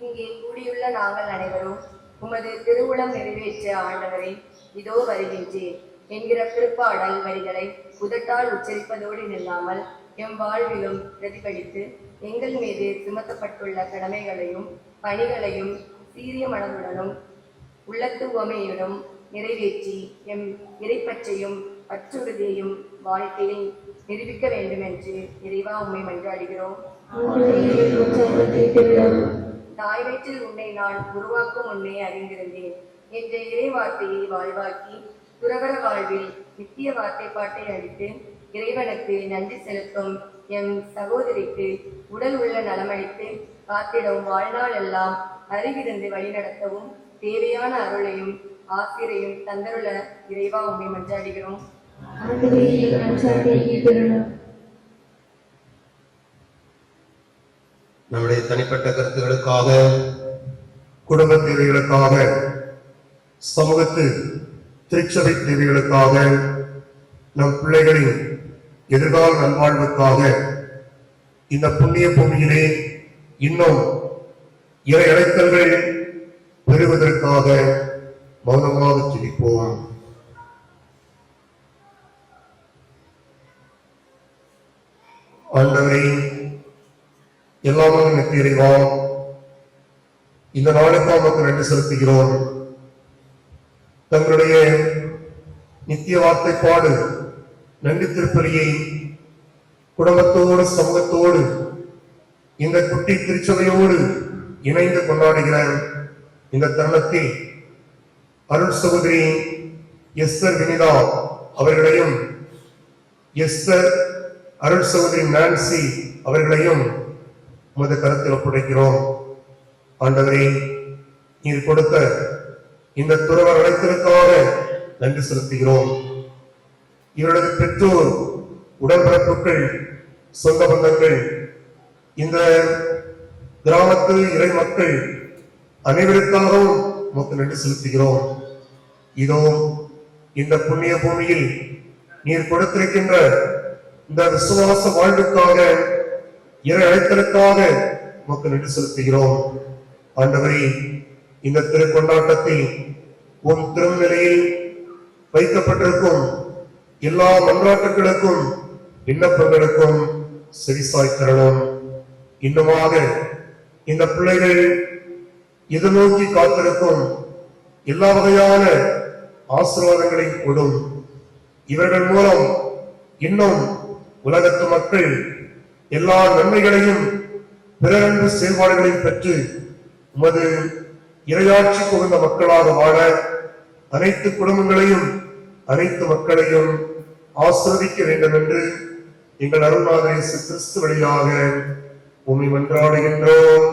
K: இங்கே கூடியுள்ள நாங்கள் அனைவரும் உமது திருவுளம் நிறைவேற்ற ஆண்டவரை இதோ வருகின்றேன் என்கிற திருப்பாடல் வரிகளை உதட்டால் உச்சரிப்பதோடு நில்லாமல் எம் வாழ்விலும் பிரதிபலித்து எங்கள் மீது சுமத்தப்பட்டுள்ள கடமைகளையும் பணிகளையும் சீரிய மனதுடனும் உள்ளத்து உவமையுடன் நிறைவேற்றி எம் இறைப்பற்றையும் பற்றுறுதியையும் வாழ்க்கையை நிரூபிக்க வேண்டும் என்று இறைவா உம்மை மன்றாடுகிறோம். தாய் வயிற்றில் உன்னை நான் உருவாக்கும் முன்னே அறிந்திருந்தேன் என்ற இறை வார்த்தையை வாழ்வாக்கி துறவர வாழ்வில் நித்திய வார்த்தை பாட்டை அளித்து இறைவனுக்கு நன்றி செலுத்தும் எம் சகோதரிக்கு உடல் உள்ள நலமளித்து காத்திடவும் வாழ்நாள் எல்லாம் அறிவிருந்து வழிநடத்தவும் தேவையான அருளையும் ஆசிரியையும் தந்தருள இறைவா உம்மை மன்றாடுகிறோம்.
I: நம்முடைய தனிப்பட்ட கருத்துகளுக்காக, குடும்ப தேவைகளுக்காக, சமூகத்து திருச்சபை தேவைகளுக்காக, நம் பிள்ளைகளின் எதிர்கால நல்வாழ்வுக்காக இந்த புண்ணிய பூமியிலே இன்னும் இறை அழைத்தல்கள் பெறுவதற்காக மௌனமாக ஜெபிப்போம். ஆண்டவரே, எல்லாமே இறைவா, இந்த நாளுக்காக நமக்கு நன்றி செலுத்துகிறோம். தங்களுடைய நித்திய வார்த்தைப்பாடு நன்றி திருப்பலியை குடும்பத்தோடு சமூகத்தோடு இந்த குட்டி திருச்சபையோடு இணைந்து கொண்டாடுகிற இந்த தருணத்தில் அருள் சகோதரி எஸ்தர் வினிதா அவர்களையும் எஸ்தர் அருள் சகோதரி நான்சி அவர்களையும் உமது கருத்தில் ஒப்படைக்கிறோம். ஆண்டவரே, நீர் கொடுத்த இந்த துறவர் அழைத்தலுக்காக நன்றி செலுத்துகிறோம். இவரது பெற்றோர், உடன்பிறப்புகள், சொந்த பந்தங்கள், இந்த கிராமத்து இறை மக்கள் அனைவருக்காகவும் உமக்கு நன்றி செலுத்துகிறோம். இதோ இந்த புண்ணிய பூமியில் நீர் கொடுத்திருக்கின்ற இந்த விசுவாச வாழ்வுக்காக, இறை அழைத்தலுக்காக உமக்கு நன்றி செலுத்துகிறோம். ஆண்டவரே, இந்த திருக்கொண்டாட்டத்தில் உன் திருநிலையில் வைக்கப்பட்டிருக்கும் எல்லா மன்றாட்டுகளுக்கும் விண்ணப்பங்களுக்கும் செவிசாய் தரணும். இன்னுமாக இந்த பிள்ளைகள் எதிர்நோக்கி காத்திருக்கும் எல்லா வகையான ஆசீர்வாதங்களையும் கொடும். இவர்கள் மூலம் இன்னும் உலகத்து மக்கள் எல்லா நன்மைகளையும் பிறரன்பு செயல்பாடுகளையும் பெற்று உமது இறையாட்சி புகுந்த மக்களாக வாழ அனைத்து குடும்பங்களையும் அனைத்து மக்களையும் ஆசீர்வதிக்க வேண்டும் என்று எங்கள் அருள்நாதர் இயேசு கிறிஸ்து வழியாக உம்மை மன்றாடுகின்றோம்.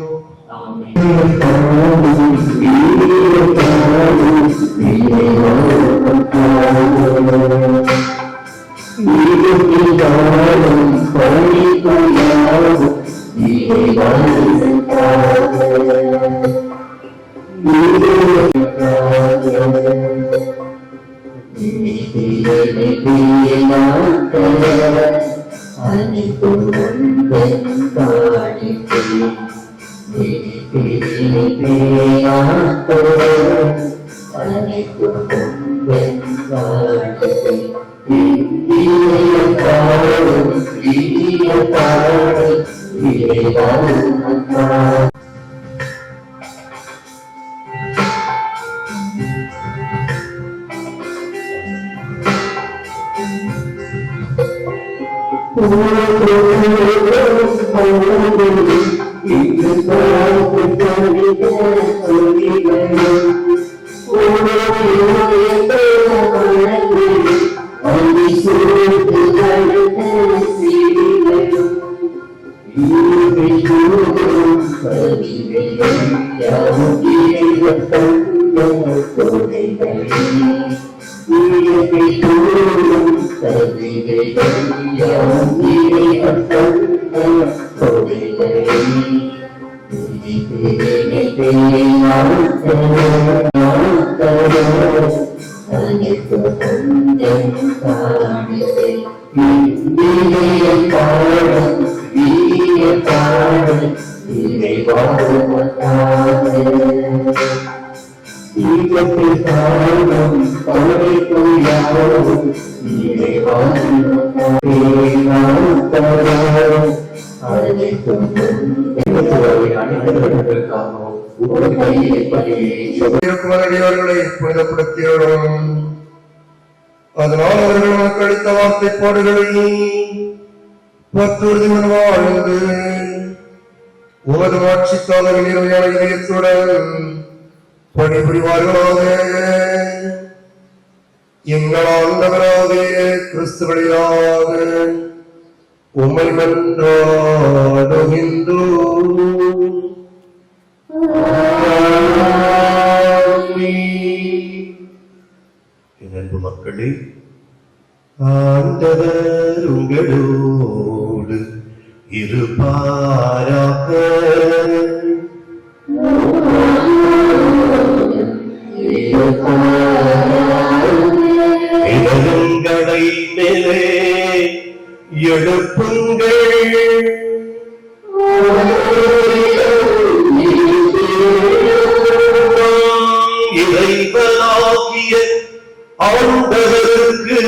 L: Thank you.
I: மகடியவர்களை புனிதப்படுத்தியோடும் அதனால் அவர்கள் நமக்கு அளித்த வார்த்தைப்பாடுகளை பற்றுறுதியுடன் வாழ்ந்து உமது ஆட்சிக்காக நிறைவையான இதயத்துடன் பணிபுரிவார்களாக. எங்கள் ஆண்டவராகிய கிறிஸ்து வழியாக உம்மை மன்றாடுகின்றோம். என் அன்பு மக்களே, ஆண்டவர் உங்களோடு இருப்பாராக. இதயங்களை மேலே எழுப்புங்கள். இறைவனாகிய ஆண்டவருக்கு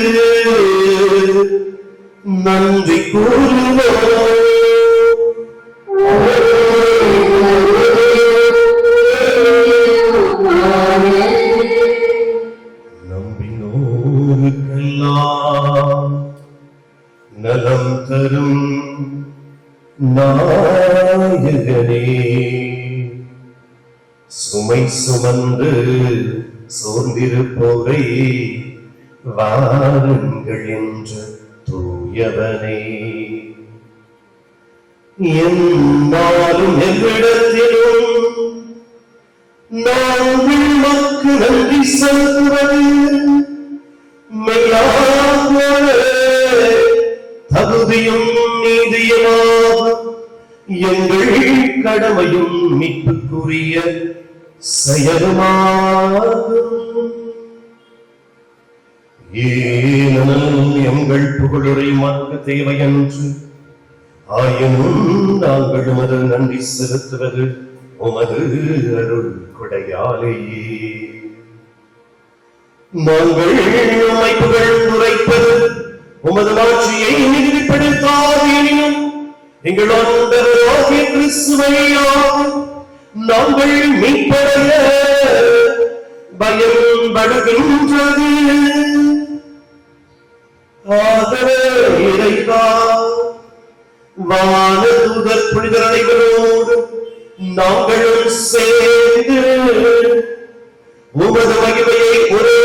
I: நன்றி கூறுவோம். நம்பினோருக்கெல்லாம் நலம் தரும் நாயகனே, சுமை சுமந்து சோர்ந்திருப்போரை வாருங்கள் என்ற தூயவனே, என்னாலும் எவ்விடத்திலும் நாங்கள் மக்கு நன்றி செலுத்துவது மெய்யாகவே தகுதியும் நீதியுமாகும் எங்கள் கடமையும் மீட்புக்குரிய செயலுமாகும். ஏனெனில் எங்கள் புகழுரை மறக்க தேவையன்று, ஆயினும் நாங்கள் உமது நன்றி செலுத்துவது உமது அருள் கொடையாலேயே. நாங்கள் உம்மை புகழ்ந்துரைப்பது உமது ஆட்சியை நிறுவிப்படுத்தாதேனும் எங்கள் ஆண்டவராகிய கிறிஸ்துவையாக நாங்கள் மீட்படைய பயன்படுகின்றது. ஆதரே இறைவா, வானதூதர் புனிதர் அனைவரோடு நாங்களும் சேர்ந்து உமது மகிமையை ஒரே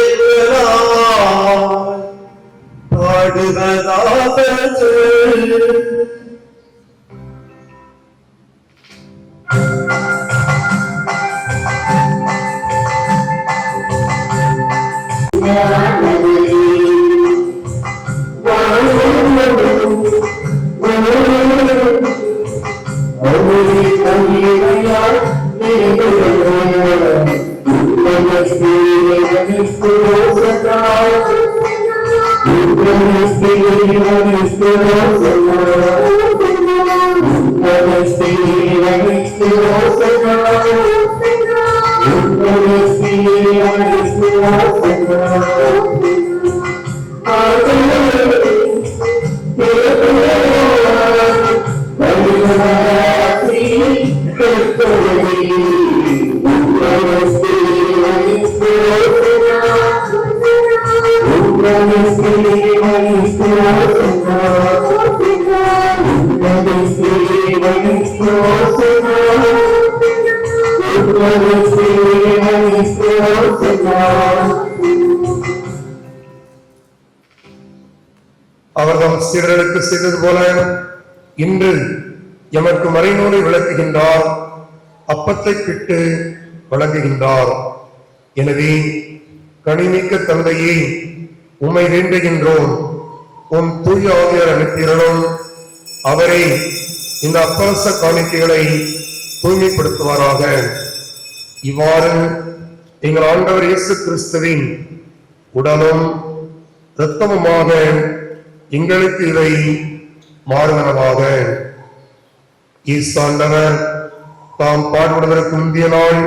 I: பாடுவதாவது. அவர்தம் சீடர்களுக்கு செய்தது போல இன்று எமக்கு மறைநூலை விளக்குகின்றார், அப்பத்தை பிட்டு வழங்குகின்றார். எனவே கனிமிக்க தந்தையே, உம்மை வேண்டுகின்றோம், உம் தூய ஆவியார் அனுப்பியருளும். அவரை இந்த அப்பரச காணிக்கைகளை தூய்மைப்படுத்துவாராக. இவ்வாறு எங்கள் ஆண்டவர் இயேசு கிறிஸ்துவின் உடலும் இரத்தமுமாக எங்களுக்கு இவை மாறுவனவாக. ஈசாண்டவர் தாம் பாடுபடுவதற்கு முந்தைய நாள்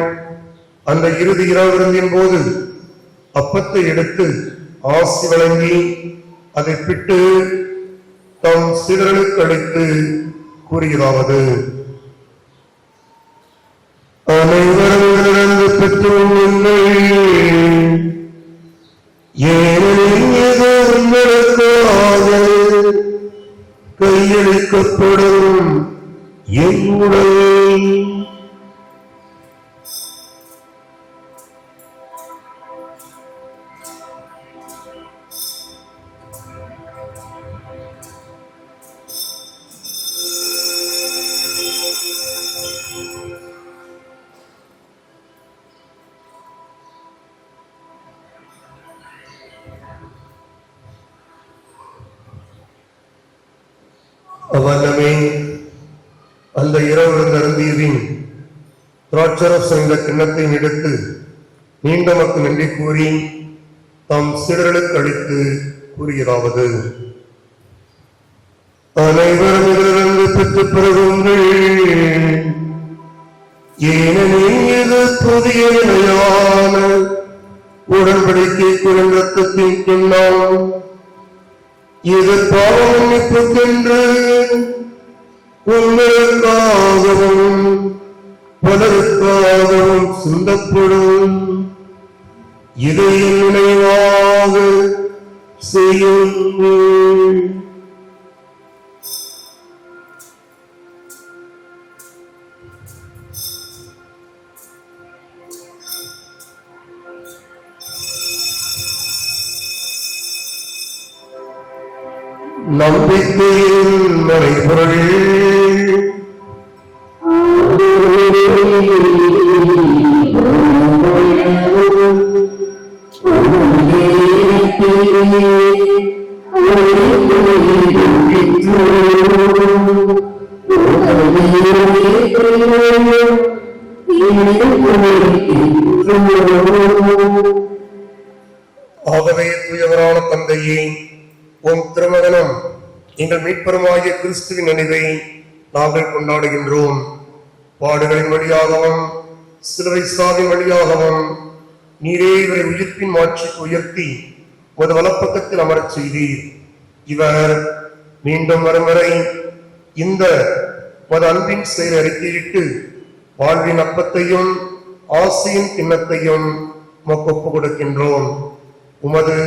I: அந்த இறுதி இரவு விருந்தின் போது அப்பத்தை எடுத்து ஆசி வழங்கி அதை பிட்டு தம் சீடர்களுக்கு அளித்து கூறுகிறாவது: அனைவரும் பெற்றுள்ளீர்கள், ஏனெனில் இது உங்களுக்காக கையளிக்கப்படும் என் உடல். அவனமே அந்த இரவு அருந்தியதின் திராட்சரசம் என்ற கிண்ணத்தை எடுத்து நீண்ட மக்கள் நன்றி கூறி தாம் சீடர்களுக்கு அளித்து கூறுகிறாவது: அனைவரும் இதிலிருந்து பெற்றுப் பெறுங்கள், ஏனெனில் இது புதிய நிலையான உடன்படிக்கை குறைந்தத்தின் கிண்ணம். இது பாவ மன்னிப்புக்கென்று உங்களுக்காகவும் பலருக்காகவும் சிந்தப்படும். இதை நினைவாக செய்யுங்கள். நம்பிக்கையின் மறைபொருள் ஆகவே தூயவரான தந்தையே, உம் திருமகனும் எங்கள் மீட்பருமாகிய கிறிஸ்துவின் நினைவை நாங்கள் கொண்டாடுகின்றோம். பாடுகளின் வழியாகவும் சிலுவை சாவின் வழியாகவும் நீரே இவரை உயிர்ப்பின் மாட்சிக்கு உயர்த்தி ஒரு வலப்பக்கத்தில் அமரச் செய்தீர். இவர் மீண்டும் வரும் வரை இந்த அன்பின் செயல் அறிக்கையிட்டு வாழ்வின் அப்பத்தையும் ஆசையின் கிண்ணத்தையும் உமக்கு ஒப்புக் கொடுக்கின்றோம். உமது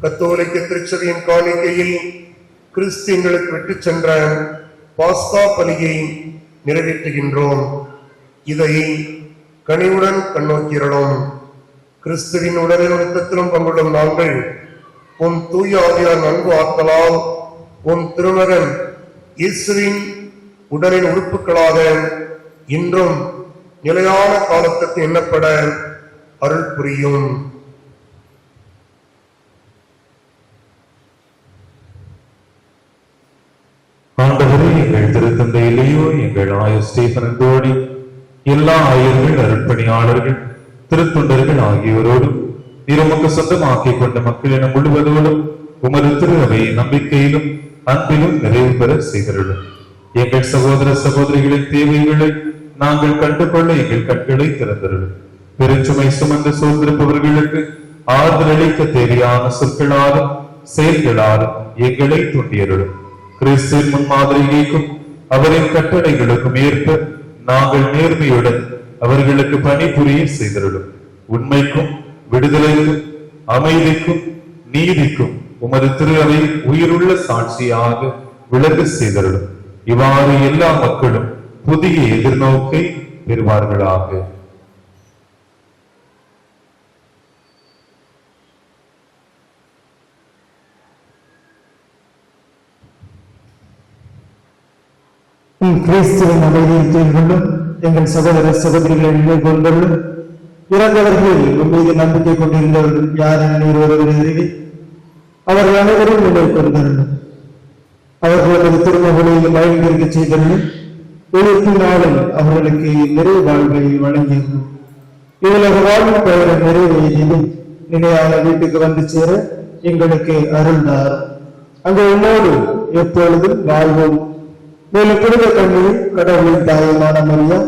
I: கத்தோலிக்க திருச்சபையின் காணிக்கையில் கிறிஸ்து எங்களுக்கு விட்டு சென்ற பாஸ்கா பலியை நிறைவேற்றுகின்றோம். இதை கனிவுடன் கண்ணோக்கிறோம். கிறிஸ்துவின் உடலின் இரத்தத்திலும் பங்குள்ள நாங்கள் உன் தூய ஆவியார் அன்பு ஆற்றலால் உன் திருமகன் இயேசுவின் உடலின் உறுப்புகளாக இன்றும் நிலையான காலத்துக்கு எண்ணப்பட அருள் புரியும்.
L: ஆண்டவரே, எங்கள் திருத்தந்தையிலேயோ எங்கள் ஆயர் ஸ்டீபன் தோழி எல்லா ஆயர்கள், அருட்பணியாளர்கள், திருத்தொண்டர்கள் ஆகியோரோடும் உமக்கு சொந்தமாக்கிக் கொண்ட மக்களிடம் முழுவதோடும் உமது திருவை நம்பிக்கையிலும் அன்பிலும் நிறைவு பெற செய்தருளும். எங்கள் சகோதர சகோதரிகளின் தேவைகளை நாங்கள் கண்டுகொள்ள எங்கள் கண்களை திறந்தருளும். பெருச்சுமை சுமந்து சோர்ந்திருப்பவர்களுக்கு ஆறுதல் அளிக்க தேவையான சொற்களாலும் செயல்களாலும் எங்களை தூண்டியருளும். கிறிஸ்துவின் முன்மாதிரிக்கும் அவரின் கட்டளைகளுக்கும் ஏற்ப நாங்கள் நேர்மையுடன் அவர்களுக்கு பணிபுரிய செய்தருளும். உண்மைக்கும் விடுதலைக்கும் அமைதிக்கும் நீதிக்கும் உமது திரு அவை உயிருள்ள சாட்சியாக விளக்க செய்தருளும். இவ்வாறு எல்லா மக்களும் புதிய எதிர்நோக்கை பெறுவார்களாக.
M: கிறிஸ்துவின் அமைதியில் தீர்வுள்ளும் எங்கள் சகோதர சகோதரிகளை நினைவுகொண்டுள்ளும். இறந்தவர்கள் மீது நம்பிக்கை கொண்டிருந்தவர்கள் யார் என நீர் ஒருவர் அறிவி அவர்கள் அனைவரும் நினைவு கொண்டார்கள். அவர்களது திருமகளில் மயங்கிருக்க செய்தது. உயிர்ப்பு நாளில் அவர்களுக்கு நிறைவு வாழ்வை வழங்கியது. இவ்வளவு வாழ்வு பெயர நிறைவேறியதும் நினையாத வீட்டுக்கு வந்து சேர எங்களுக்கு அருள்தார். அங்கு உன்னோடு எப்பொழுதும் வாழ்வோம். மேலும் புனித கண்ணீர் கடவுளின் தாயமான மரியா,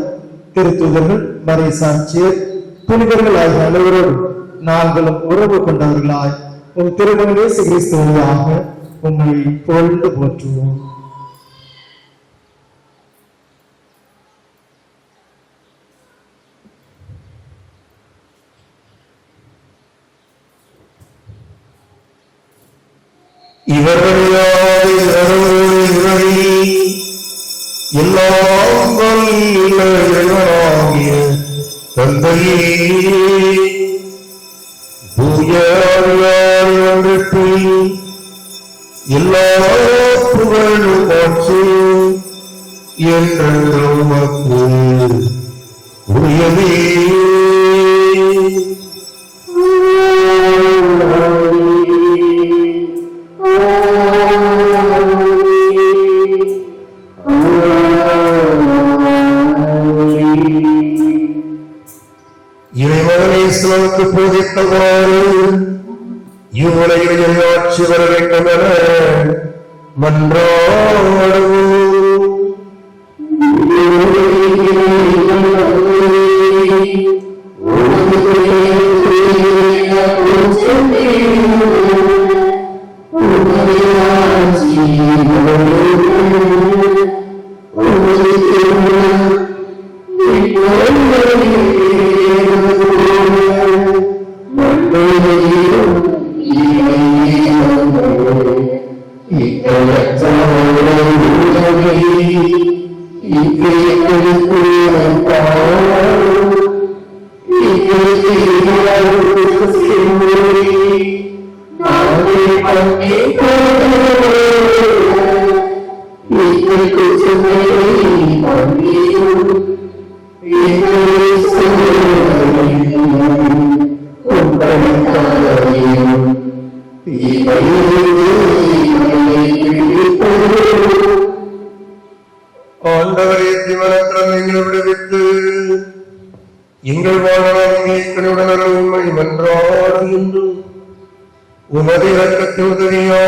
M: திருத்தூதர்கள், மறை சாட்சியர், புனிதர்கள் ஆகிய அனைவரோடு நாங்களும் உறவு கொண்டவர்களாய் உன் திருமண இயேசு கிறிஸ்து வழியாக உம்மை புகழ்ந்து போற்றுவோம்.
I: இவர்களாய் எல்லாம் வல்லவனாகிய தந்தையே, தூயாவியார் ஒன்றிற்குள் எல்லா புகழும் ஆட்சி என்றென்றும் உமக்கு உரியதே. இறைவனேசுவுக்கு போதித்தவாறு இவ்வுலகில் ஆட்சி வர வேண்டும் என மன்றாடுவோம். ஆண்டவரே, தீவனத்திடம் எங்களை விடுவித்து எங்கள் வாழ்நாள் உண்மை மன்றாடுகின்றோம். உமது இரக்கத்தின் உதவியா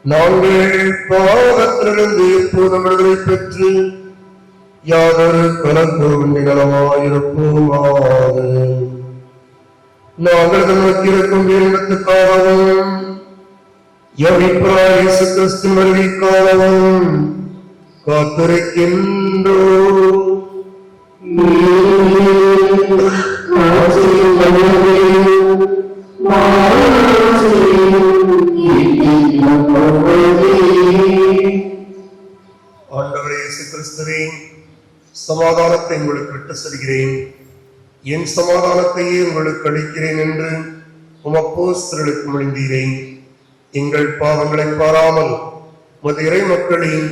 I: நாங்கள் பாவத்திலிருந்து எப்போதும் விடுதலை பெற்று யாதொரு கலங்கும் நிகழமாயிருப்போமாக. நாங்கள் நோக்கியிருக்கும் வீரத்துக்காகவும் இயேசு கிறிஸ்து வருகைக்காகவும் காத்திருக்கின்றோம். ஆண்டவரே இயேசு கிறிஸ்துவே, சமாதானத்தை உங்களுக்கு விட்டு செல்கிறேன், என் சமாதானத்தையே உங்களுக்கு அளிக்கிறேன் என்று உம் அப்போஸ்தலர்களுக்கு மொழிந்தீரேன். எங்கள் பாவங்களை பாராமல் உமது இறை மக்களின்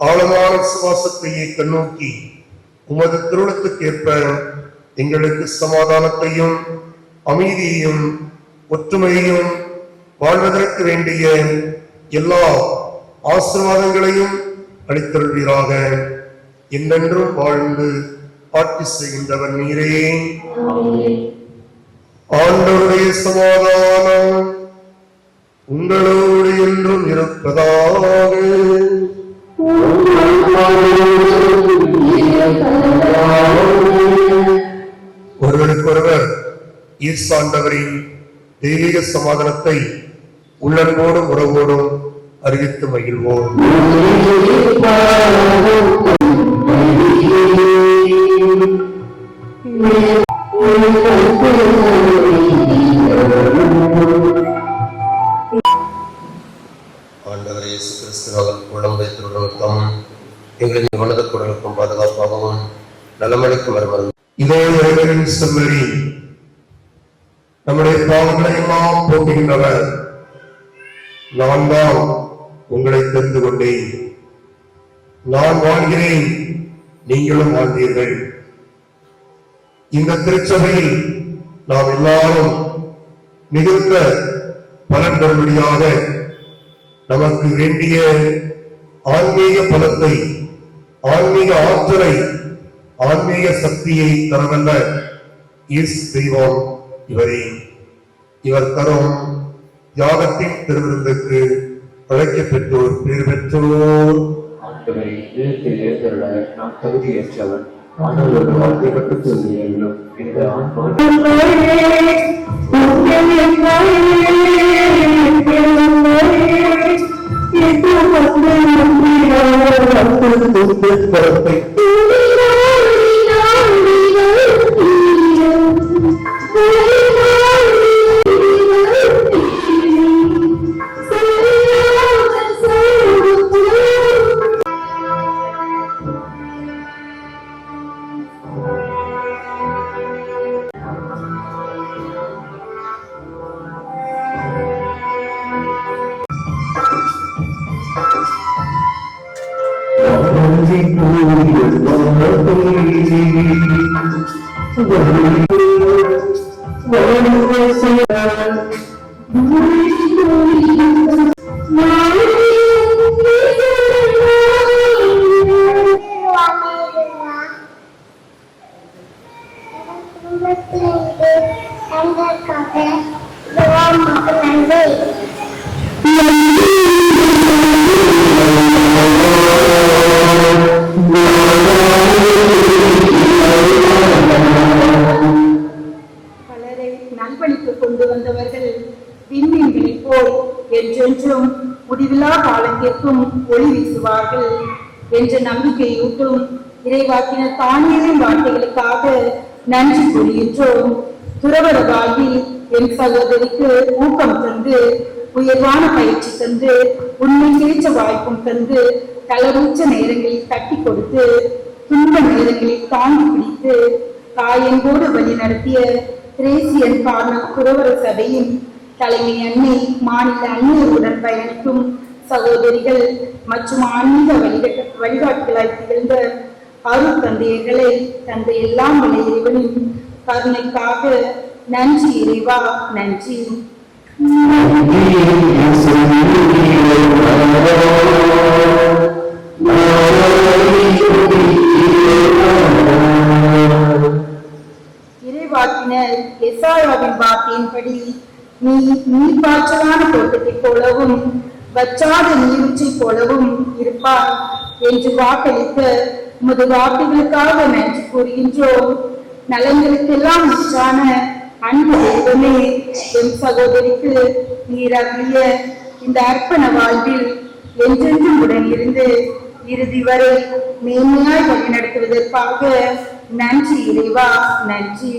I: ஆழமான விசுவாசத்தையே கண்ணோக்கி உமது திருவுளத்துக்கேற்ப எங்களுக்கு சமாதானத்தையும் அமைதியையும் ஒற்றுமையையும் வாழ்வதற்கு வேண்டிய எல்லா ஆசீர்வாதங்களையும் அளித்தருள்வீராக. என்றென்றும் வாழ்ந்து ஆட்சி செய்கின்றவர் நீரே. ஆண்டவருடைய சமாதானம் உங்களோடு என்றும் இருப்பதாக. ஒருவருக்கொருவர் ஈசாண்டவரின் தெய்வீக சமாதானத்தை உள்ளன்போடும் உறவோடும் அறிவித்து மகிழ்வோம். ஆண்டவர் இயேசு கிறிஸ்துவின் உடம்பை திருடனுக்கும் எங்களின் மனத குடலுக்கும் பாதுகாப்பாகவும் நலமளிக்கும் வரமரும். இதே இறைவனின் செம்மறி நம்முடைய பாவங்களை எல்லாம் போக்குகின்றவர். நான் தான் உங்களை தெரிந்து கொண்டேன், நான் வாழ்கிறேன், நீங்களும் வாழ்ந்தீர்கள். இந்த திருச்சபையில் நாம் எல்லாரும் மிகுந்த பலன் பெறும்படியாக நமக்கு வேண்டிய ஆன்மீக பலத்தை, ஆன்மீக ஆற்றலை, ஆன்மீக சக்தியை தரவல்ல இயேசு தெய்வம் இவரே. இவர் தரும் தியாகத்தின் திருவிருந்துக்கு அழைக்கப் பெற்றோர், பேர் பெற்றோர்.
N: ஆண்டவரை நிலத்தில் ஏற்றருள நாம் தகுதியற்றவன். ஆண்டவரோடு வாழ்க்கை பட்டு சொல்லியும் இந்த ஆன்மா
G: பலரை நல்வழிக்கு கொண்டு வந்தவர்கள் விண்மீன்களை போல் என்றென்றும் முடிவில்லா காலத்திற்கும் ஒளி வீசுவார்கள் என்ற நம்பிக்கையூட்டும் இறைவாக்கின தானியலின் வார்த்தைகளுக்காக நன்றி கூறுகின்றோம். துறவர வாழ்வில் என் சகோதரிக்கு ஊக்கம் தந்து, உயர்வான பயிற்சி தந்து, உண்மை பேச்ச வாய்ப்பும் தந்து, தளரூச்ச நேரங்களில் தட்டி கொடுத்து, துன்ப நேரங்களில் தாங்கி பிடித்து, தாயன்போடு வழி நடத்திய திரேசியன் காரணம் துறவர சபையின் தலைமை அன்னை, மாநில அன்னையருடன் பயணிக்கும் சகோதரிகள் மற்றும் ஆன்மீக வழிகாட்டுகளாய் திகழ்ந்த அருள் தந்தையர்களை தந்தை எல்லாம் வல்ல இறைவனின் கருணைக்காக நன்றி இறைவா, நன்றி. இறைவாக்கினர் எசாயாவின் வார்த்தையின்படி நீ நீர்ப்பாய்ச்சலான தோட்டத்தைப் போலவும் வற்றாத நீரூற்றை போலவும் இருப்பார் என்று வாக்களித்த உமது வார்த்தைகளுக்காக நன்றி கூறுகின்றோம். நலன்களுக்கெல்லாம் முற்றான அன்பு தெய்வமே, என் சகோதரிக்கு நீர் அருளிய இந்த அர்ப்பண வாழ்வில் என்றென்றும் உடன் இருந்து இறுதி வரை மேன்மையாய் வழிநடத்துவதற்காக நன்றி இறைவா, நன்றி.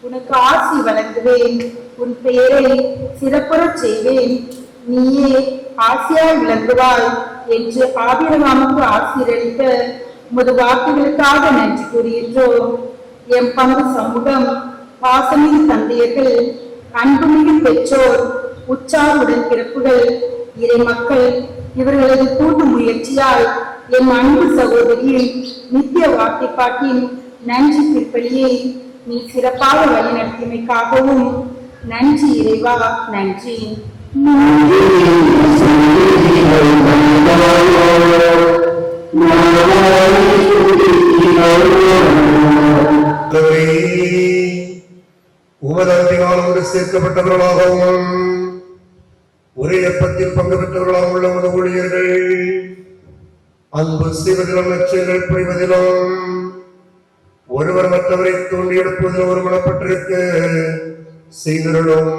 G: உனக்கு ஆசி வழங்குவேன், உன் பெயரை சிறப்புறச் செய்வேன், நீயே ஆசியாய் விளங்குவாய் என்று ஆபிரகாமுக்கு ஆசீர்வதித்த உமது வாக்குகளுக்காக நன்றி கூறுகின்றோம். எம் பங்கு சமூகம், பாசமிகு தந்தையர்கள், அன்புமிகு பெற்றோர், உற்றார் உடன்பிறப்புகள், இறை மக்கள் இவர்களது கூட்டு முயற்சியால் என் அன்பு சகோதரியின் நித்திய வார்த்தைப்பாட்டின் நன்றி பிற்பலியை நீ சிறப்பாக வழிநடத்தியமைக்காகவும் நன்றி இறைவா, நன்றி.
I: உமதன்பினால் ஒன்று சேர்க்கப்பட்டவர்களாகவும் ஒரே எப்பத்தில் பங்கு பெற்றவர்களாக உள்ள உமது ஊழியர்கள் அன்பு செய்வதிலும் நற்செயல்கள் புரிவதிலும் ஒருவர் மற்றவரை தூண்டி எடுப்பதில் ஒருமனப்பட்டிருக்க செய்திருளும்.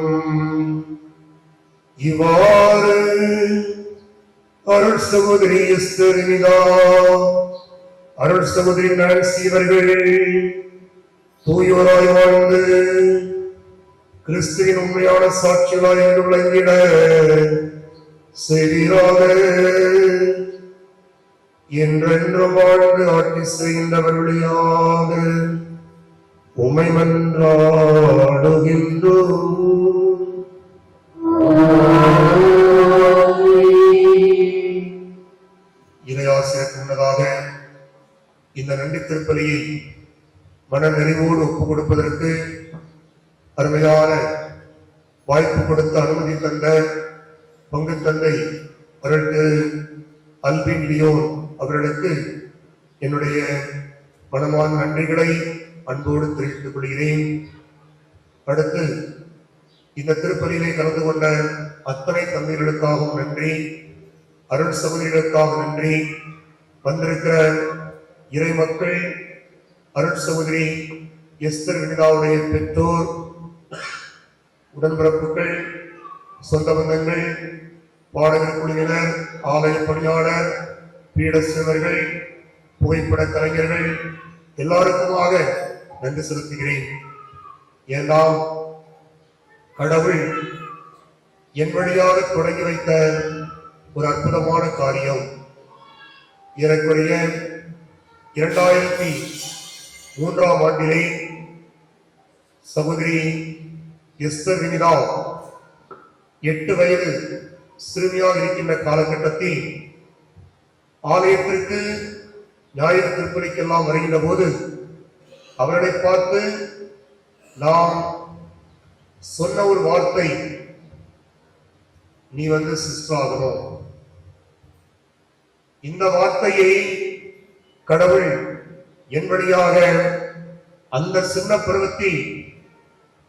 I: இவ்வாறு அருள் சகோதரி எஸ்தர் நிதா, அருள் சகோதரி நான்சி அவர்கள் தூயோராய் வாழ்ந்து கிறிஸ்துவின் உண்மையான சாட்சிகளாய் என்று விளங்கிட செய்வீராக. என்றென்று வாழ்ந்து ஆட்சி செய்கின்றவர் வழியாக உம்மை மன்றாடுகின்றோம். இறையாசிரியருக்கு முன்னதாக இந்த நன்றி திருப்பலியை மன நிறைவோடு ஒப்புக் கொடுப்பதற்கு அருமையான வாய்ப்பு கொடுத்த அனுமதி தந்த பங்கு தந்தை அவர்களுக்கு அல்பின் லியோன் அவர்களுக்கு என்னுடைய மனமான நன்றிகளை அன்போடு தெரிவித்துக் கொள்கிறேன். அடுத்து இந்த திருப்பலியிலே கலந்து கொண்ட அத்தனை தந்தைகளுக்காகவும் நன்றி, அருள் சகோதரிகளுக்காக நன்றி, வந்திருக்கிற இறை மக்கள், அருள் சகோதரி எஸ்தர் வினிதாவுடைய பெற்றோர், உடன்பிறப்புகள், சொந்த பந்தங்கள், பாடகர் குழுவினர், ஆலய பணியாளர், பீட சேவர்கள், புகைப்பட கலைஞர்கள் எல்லாருக்குமாக நன்றி செலுத்துகிறேன். ஏனால் கடவுள் என் வழியாக தொடங்கி வைத்த ஒரு அற்புதமான காரியம். ஏறக்குறைய 2003ஆம் ஆண்டிலே சகோதரி எஸ்தர் வினிதா 8 வயது சிறுமியாக இருக்கின்ற காலகட்டத்தில் ஆலயத்திற்கு ஞாயிறு திருப்பலிக்கெல்லாம் வருகின்ற போது அவர்களை பார்த்து நாம் சொன்ன ஒரு வார்த்தை, நீ சிஸ்டர் ஆகணும். இந்த வார்த்தையை கடவுள் என் வழியாக அந்த சின்ன பருவத்தில்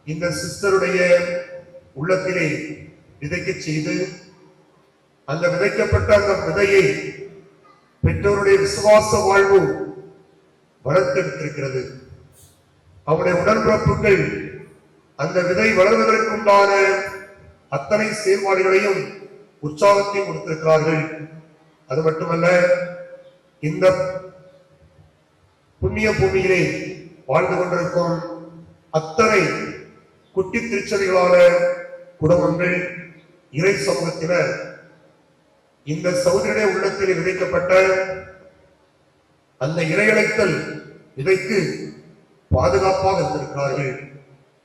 I: இந்த சிஸ்டருடைய உள்ளத்திலே விதைக்க செய்து, அந்த விதைக்கப்பட்ட அந்த விதையை பெற்றோருடைய விசுவாச வாழ்வு வளர்த்தெடுத்திருக்கிறது. அவருடைய உடன்பிறப்புகள் அந்த விதை வளர்வதற்குண்டான அத்தனை செயல்பாடுகளையும் உற்சாகத்தையும் கொடுத்திருக்கிறார்கள். அது மட்டுமல்ல, இந்த புண்ணிய பூமியிலே வாழ்ந்து கொண்டிருக்கும் அத்தனை குட்டி திருச்சபைகளான குடும்பங்கள், இறை சமூகத்தினர் இந்த சகோதரனுடைய உள்ளத்தில் விதைக்கப்பட்ட அந்த இறையழைத்தல் விதைக்கு பாதுகாப்பாக இருந்திருக்கிறார்கள்.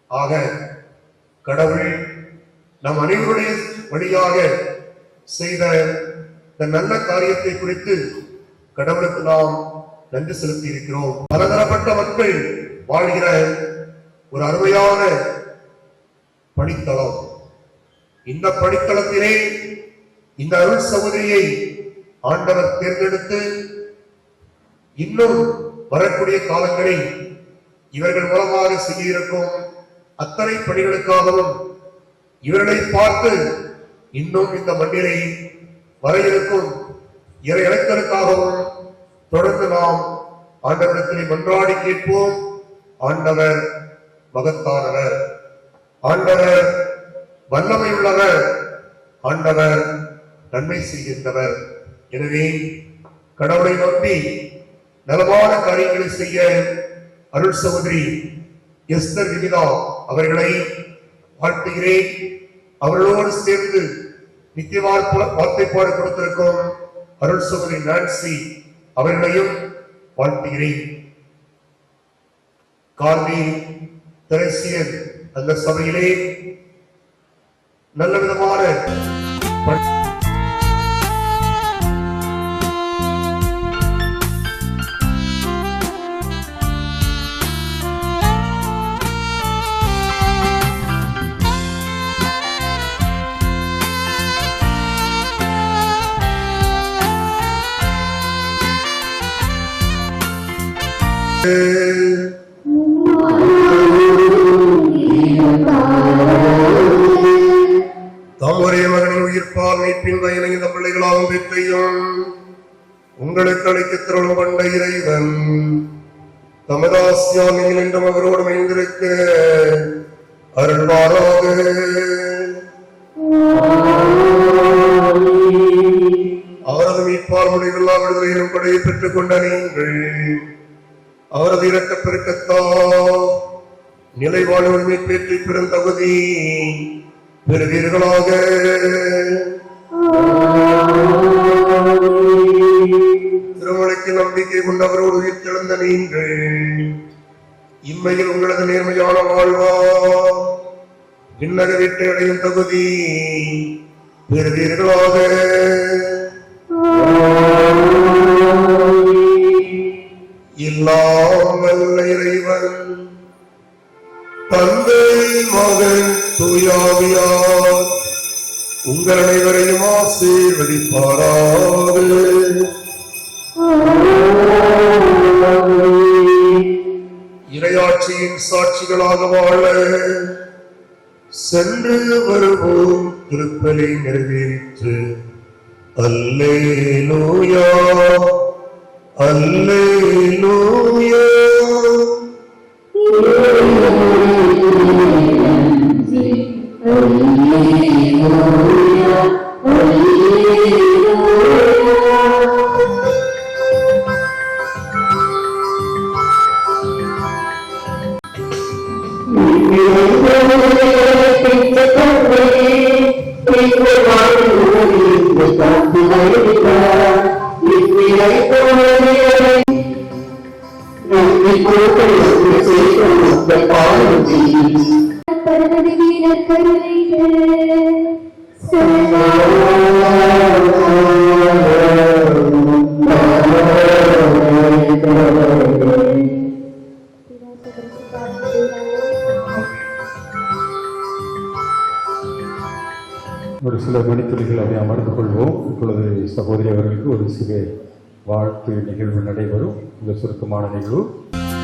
I: ஆக கடவுள் நம் அனைவருடைய வழியாக செய்த இந்த நல்ல காரியத்தை குறித்து கடவுளுக்கு நாம் நன்றி செலுத்தி இருக்கிறோம். பலதரப்பட்ட மக்கள் வாழ்கிற ஒரு அருமையான படித்தளம். இந்த படித்தளத்திலே இந்த அருள் சகோதரியை ஆண்டவர் தேர்ந்தெடுத்து இன்னும் வரக்கூடிய காலங்களில் இவர்கள் மூலமாக செய்ய இருக்கும் அத்தனை பணிகளுக்காகவும் இவர்களை பார்த்து இன்னும் இந்த மண்ணிலே வர இருக்கும் இறை அழைத்தலுக்காகவும் தொடர்ந்து நாம் ஆண்டவரிடத்திலே மன்றாடி கேட்போம். ஆண்டவர் மகத்தானவர், ஆண்டவர் வல்லமை உள்ளவர், ஆண்டவர் நன்மை செய்கின்றவர். எனவே கடவுளை நம்பி நலமான காரியங்களை செய்ய அருள் சகோதரி எஸ்தர் வினிதா அவர்களை வாழ்த்துகிறேன். அவர்களோடு சேர்ந்து நித்திய வார்த்தைப்பாடு கொடுத்திருக்கும் அருள் சகோதரி நான்சி அவர்களையும் வாழ்த்துகிறேன். காந்தி தெரேசியன் அந்த சபையிலே நல்ல விதமான தாமரைய மகனின் உயிர்ப்பால் மீட்பின் வயலை இந்த பிள்ளைகளாகும் பெற்றையும் உங்களுக்கு அளிக்க திரளும் கொண்ட இறைவன் தமதாசியாமில் என்றும் அவரோடு மைந்திருக்க அருள்வாராக. அவரது மீட்பால் முடிவில்லா விடுதலையிலும் கொடையை பெற்றுக் கொண்ட நீங்கள் அவரது இரக்க பெருக்கத்தால் நிலை வாழ்வு மீட்பேற்றி பெரும் தகுதி பெறுவீர்களாக. திருமலைக்கு நம்பிக்கை கொண்டவரோடு உயிர் தெழுந்த நீங்கள் இம்மையில் உங்களது நேர்மையான வாழ்வா விண்ணக வீட்டை அடையும் தகுதி பெறுவீர்களாக. எல்லாம் இறைவன் தந்தை மகன் தூயாவியார் உங்கள் அனைவரையும் ஆசீர்வதிப்பாராக. இறையாட்சியின் சாட்சிகளாக வாழ சென்று வருவோம். திருப்பலி நிறைவேறிற்று. அல்லேலூயா அல்லேலூயா.
E: ஒரு சில மணித்துளிகள் அப்படி அமர்ந்து கொள்வோம். இப்பொழுது சகோதரி அவர்களுக்கு ஒரு சில வாழ்த்து நிகழ்வு நடைபெறும். இந்த சுருக்கமான நிகழ்வு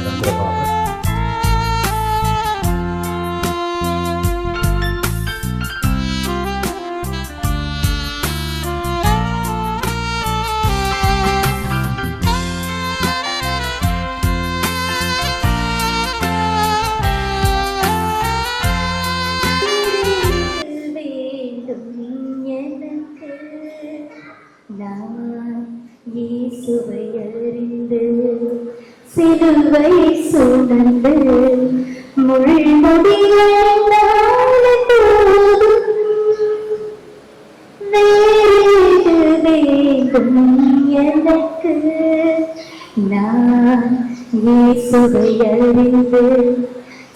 E: நம்புறமாக
B: சிலுவை சுமந்து முள்முடியால் வேறு வேண்டும் எனக்கு. நான் இயேசுவை அறிந்து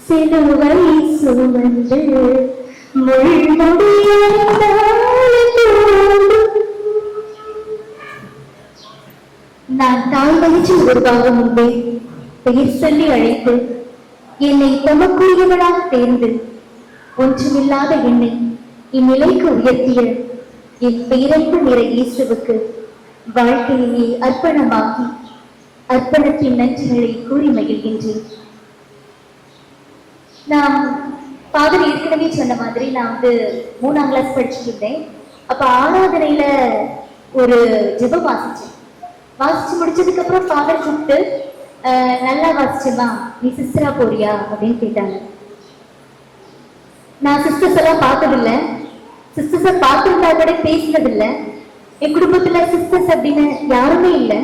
B: சிலுவை சுமந்து முள்முடியால் நான் தாய் வயிற்றில் உருவாக முன்பே பெயர் சொல்லி அழைத்து என்னை தமக்குரியவளாக தேர்ந்து ஒன்றுமில்லாத என்னை இந்நிலைக்கு உயர்த்திய என் பேரன்பு நிற இயேசுவுக்கு வாழ்க்கையை அர்ப்பணமாக்கி அர்ப்பணத்தின் நன்றிகளை கூறி மகிழ்கின்றேன். நான் ஃபாதர் ஏற்கனவே சொன்ன மாதிரி நான் 3ஆம் கிளாஸ் படிச்சுட்டு இருந்தேன். அப்ப ஆராதனையில ஒரு ஜெபம் வாசிச்சேன். வாசிச்சு முடிச்சதுக்கு அப்புறம் ஃபாதர் கூப்பிட்டு நல்லா வாசிச்சேமா, நீ சிஸ்டரா போறியா அப்படின்னு கேட்டாங்க. நான் சிஸ்டர்ஸ் எல்லாம் பார்த்ததில்லை, சிஸ்டர்ஸை பார்த்துருந்தா கூட பேசினதில்லை. என் குடும்பத்துல சிஸ்டர்ஸ் அப்படின்னு யாருமே இல்லை.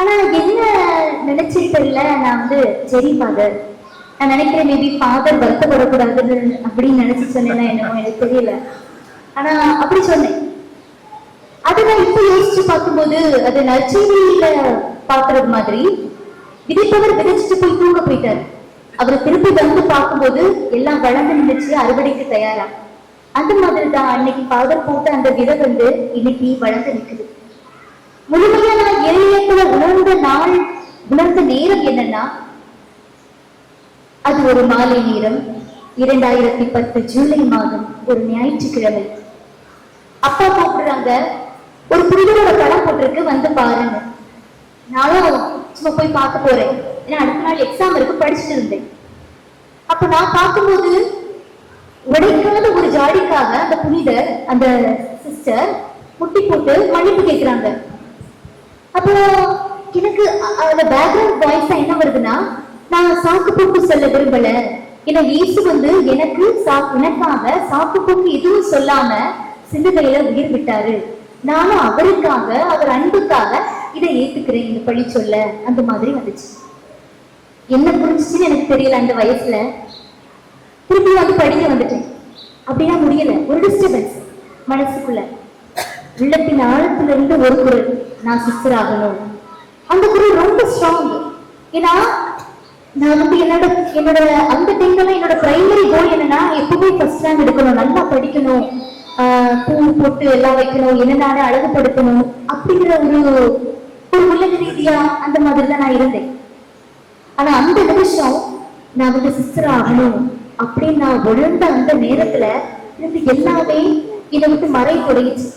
B: ஆனா என்ன நினைச்சிட்டு இல்லை, நான் சரி ஃபாதர், நான் நினைக்கிறேன் மேபி ஃபாதர் வருத்தப்படக்கூடாதுன்னு அப்படின்னு நினைச்சு சொன்னேன்னா என்னமோ எனக்கு தெரியல. ஆனா அப்படி சொன்னேன். அதை நான் இப்ப யோசிச்சு பார்க்கும்போது அது நற்செய்தியில பாக்குறது மாதிரி விதைப்பவர் விதைச்சிட்டு போய் தூங்க போயிட்டாரு. அவரை திருப்பி வந்து பார்க்கும்போது எல்லாம் வளர்ந்து நினைச்சு அறுவடைக்கு தயாரா. அந்த மாதிரி தான் அன்னைக்கு ஃபாதர் போட்ட அந்த விதை இன்னைக்கு வளர்ந்து நிற்குது. முழுமையா நான் இறையத்துல உணர்ந்த நேரம் என்னன்னா, அது ஒரு மாலை நேரம், 2010 ஜூலை மாதம், ஒரு ஞாயிற்றுக்கிழமை. அப்பா கூப்பிடுறாங்க, ஒரு புனிதரோட படம் போட்டிருக்கு, வந்து பாருங்க. நானும் சும்மா போய் பார்க்க போறேன், ஏன்னா அடுத்த நாள் எக்ஸாம் இருக்கு, படிச்சுட்டு இருந்தேன். அப்ப நான் பார்க்கும்போது உடைக்காத ஒரு ஜாடிக்காக அந்த புனிதர், அந்த சிஸ்டர் முட்டி போட்டு மன்னிப்பு கேட்கிறாங்க. அப்போ எனக்கு அந்த பேக்ரவுண்ட் வாய்ஸா என்ன வருதுன்னா, நான் சாக்கு போக்கு சொல்ல விரும்பல, ஏன்னா இயேசு எனக்காக சாக்கு போக்கு எதுவும் சொல்லாம சிலுவையில உயிர் விட்டாரு. நானும் அவருக்காக, அவர் அன்புக்காக இதை ஏத்துக்கிறேன், இந்த பழி சொல்ல. அந்த மாதிரி வந்துச்சு. என்ன புரிஞ்சுச்சுன்னு எனக்கு தெரியல அந்த வயசுல. திருப்பி படிக்க வந்துட்டேன். அப்படின்னா முடியல, ஒரு டிஸ்டர்பன்ஸ் மனசுக்குள்ள. உள்ளத்தின் ஆழத்துல இருந்து ஒரு குரல், நான் சிஸ்டர் ஆகணும். அந்த குரல் ரொம்ப ஸ்ட்ராங். ஏன்னா நான் என்னோட அந்த டைம்ல என்னோட பிரைமரி கோல் என்னன்னா, எப்பவுமே ஃபர்ஸ்ட் ரேங்க் எடுக்கணும், நல்லா படிக்கணும், பூ போட்டு எல்லாம் வைக்கணும், என்னென்ன அழகுபடுத்தணும் அப்படிங்கிற ஒரு உலக ரீதியா அந்த மாதிரி தான் நான் இருந்தேன். ஆனா அந்த நிமிஷம் நான் வந்து சிஸ்டர் ஆகணும் அப்படின்னு நான் உணர்ந்த அந்த நேரத்துல இருந்து எல்லாமே என்னை விட்டு மறை தொடங்கிச்சு.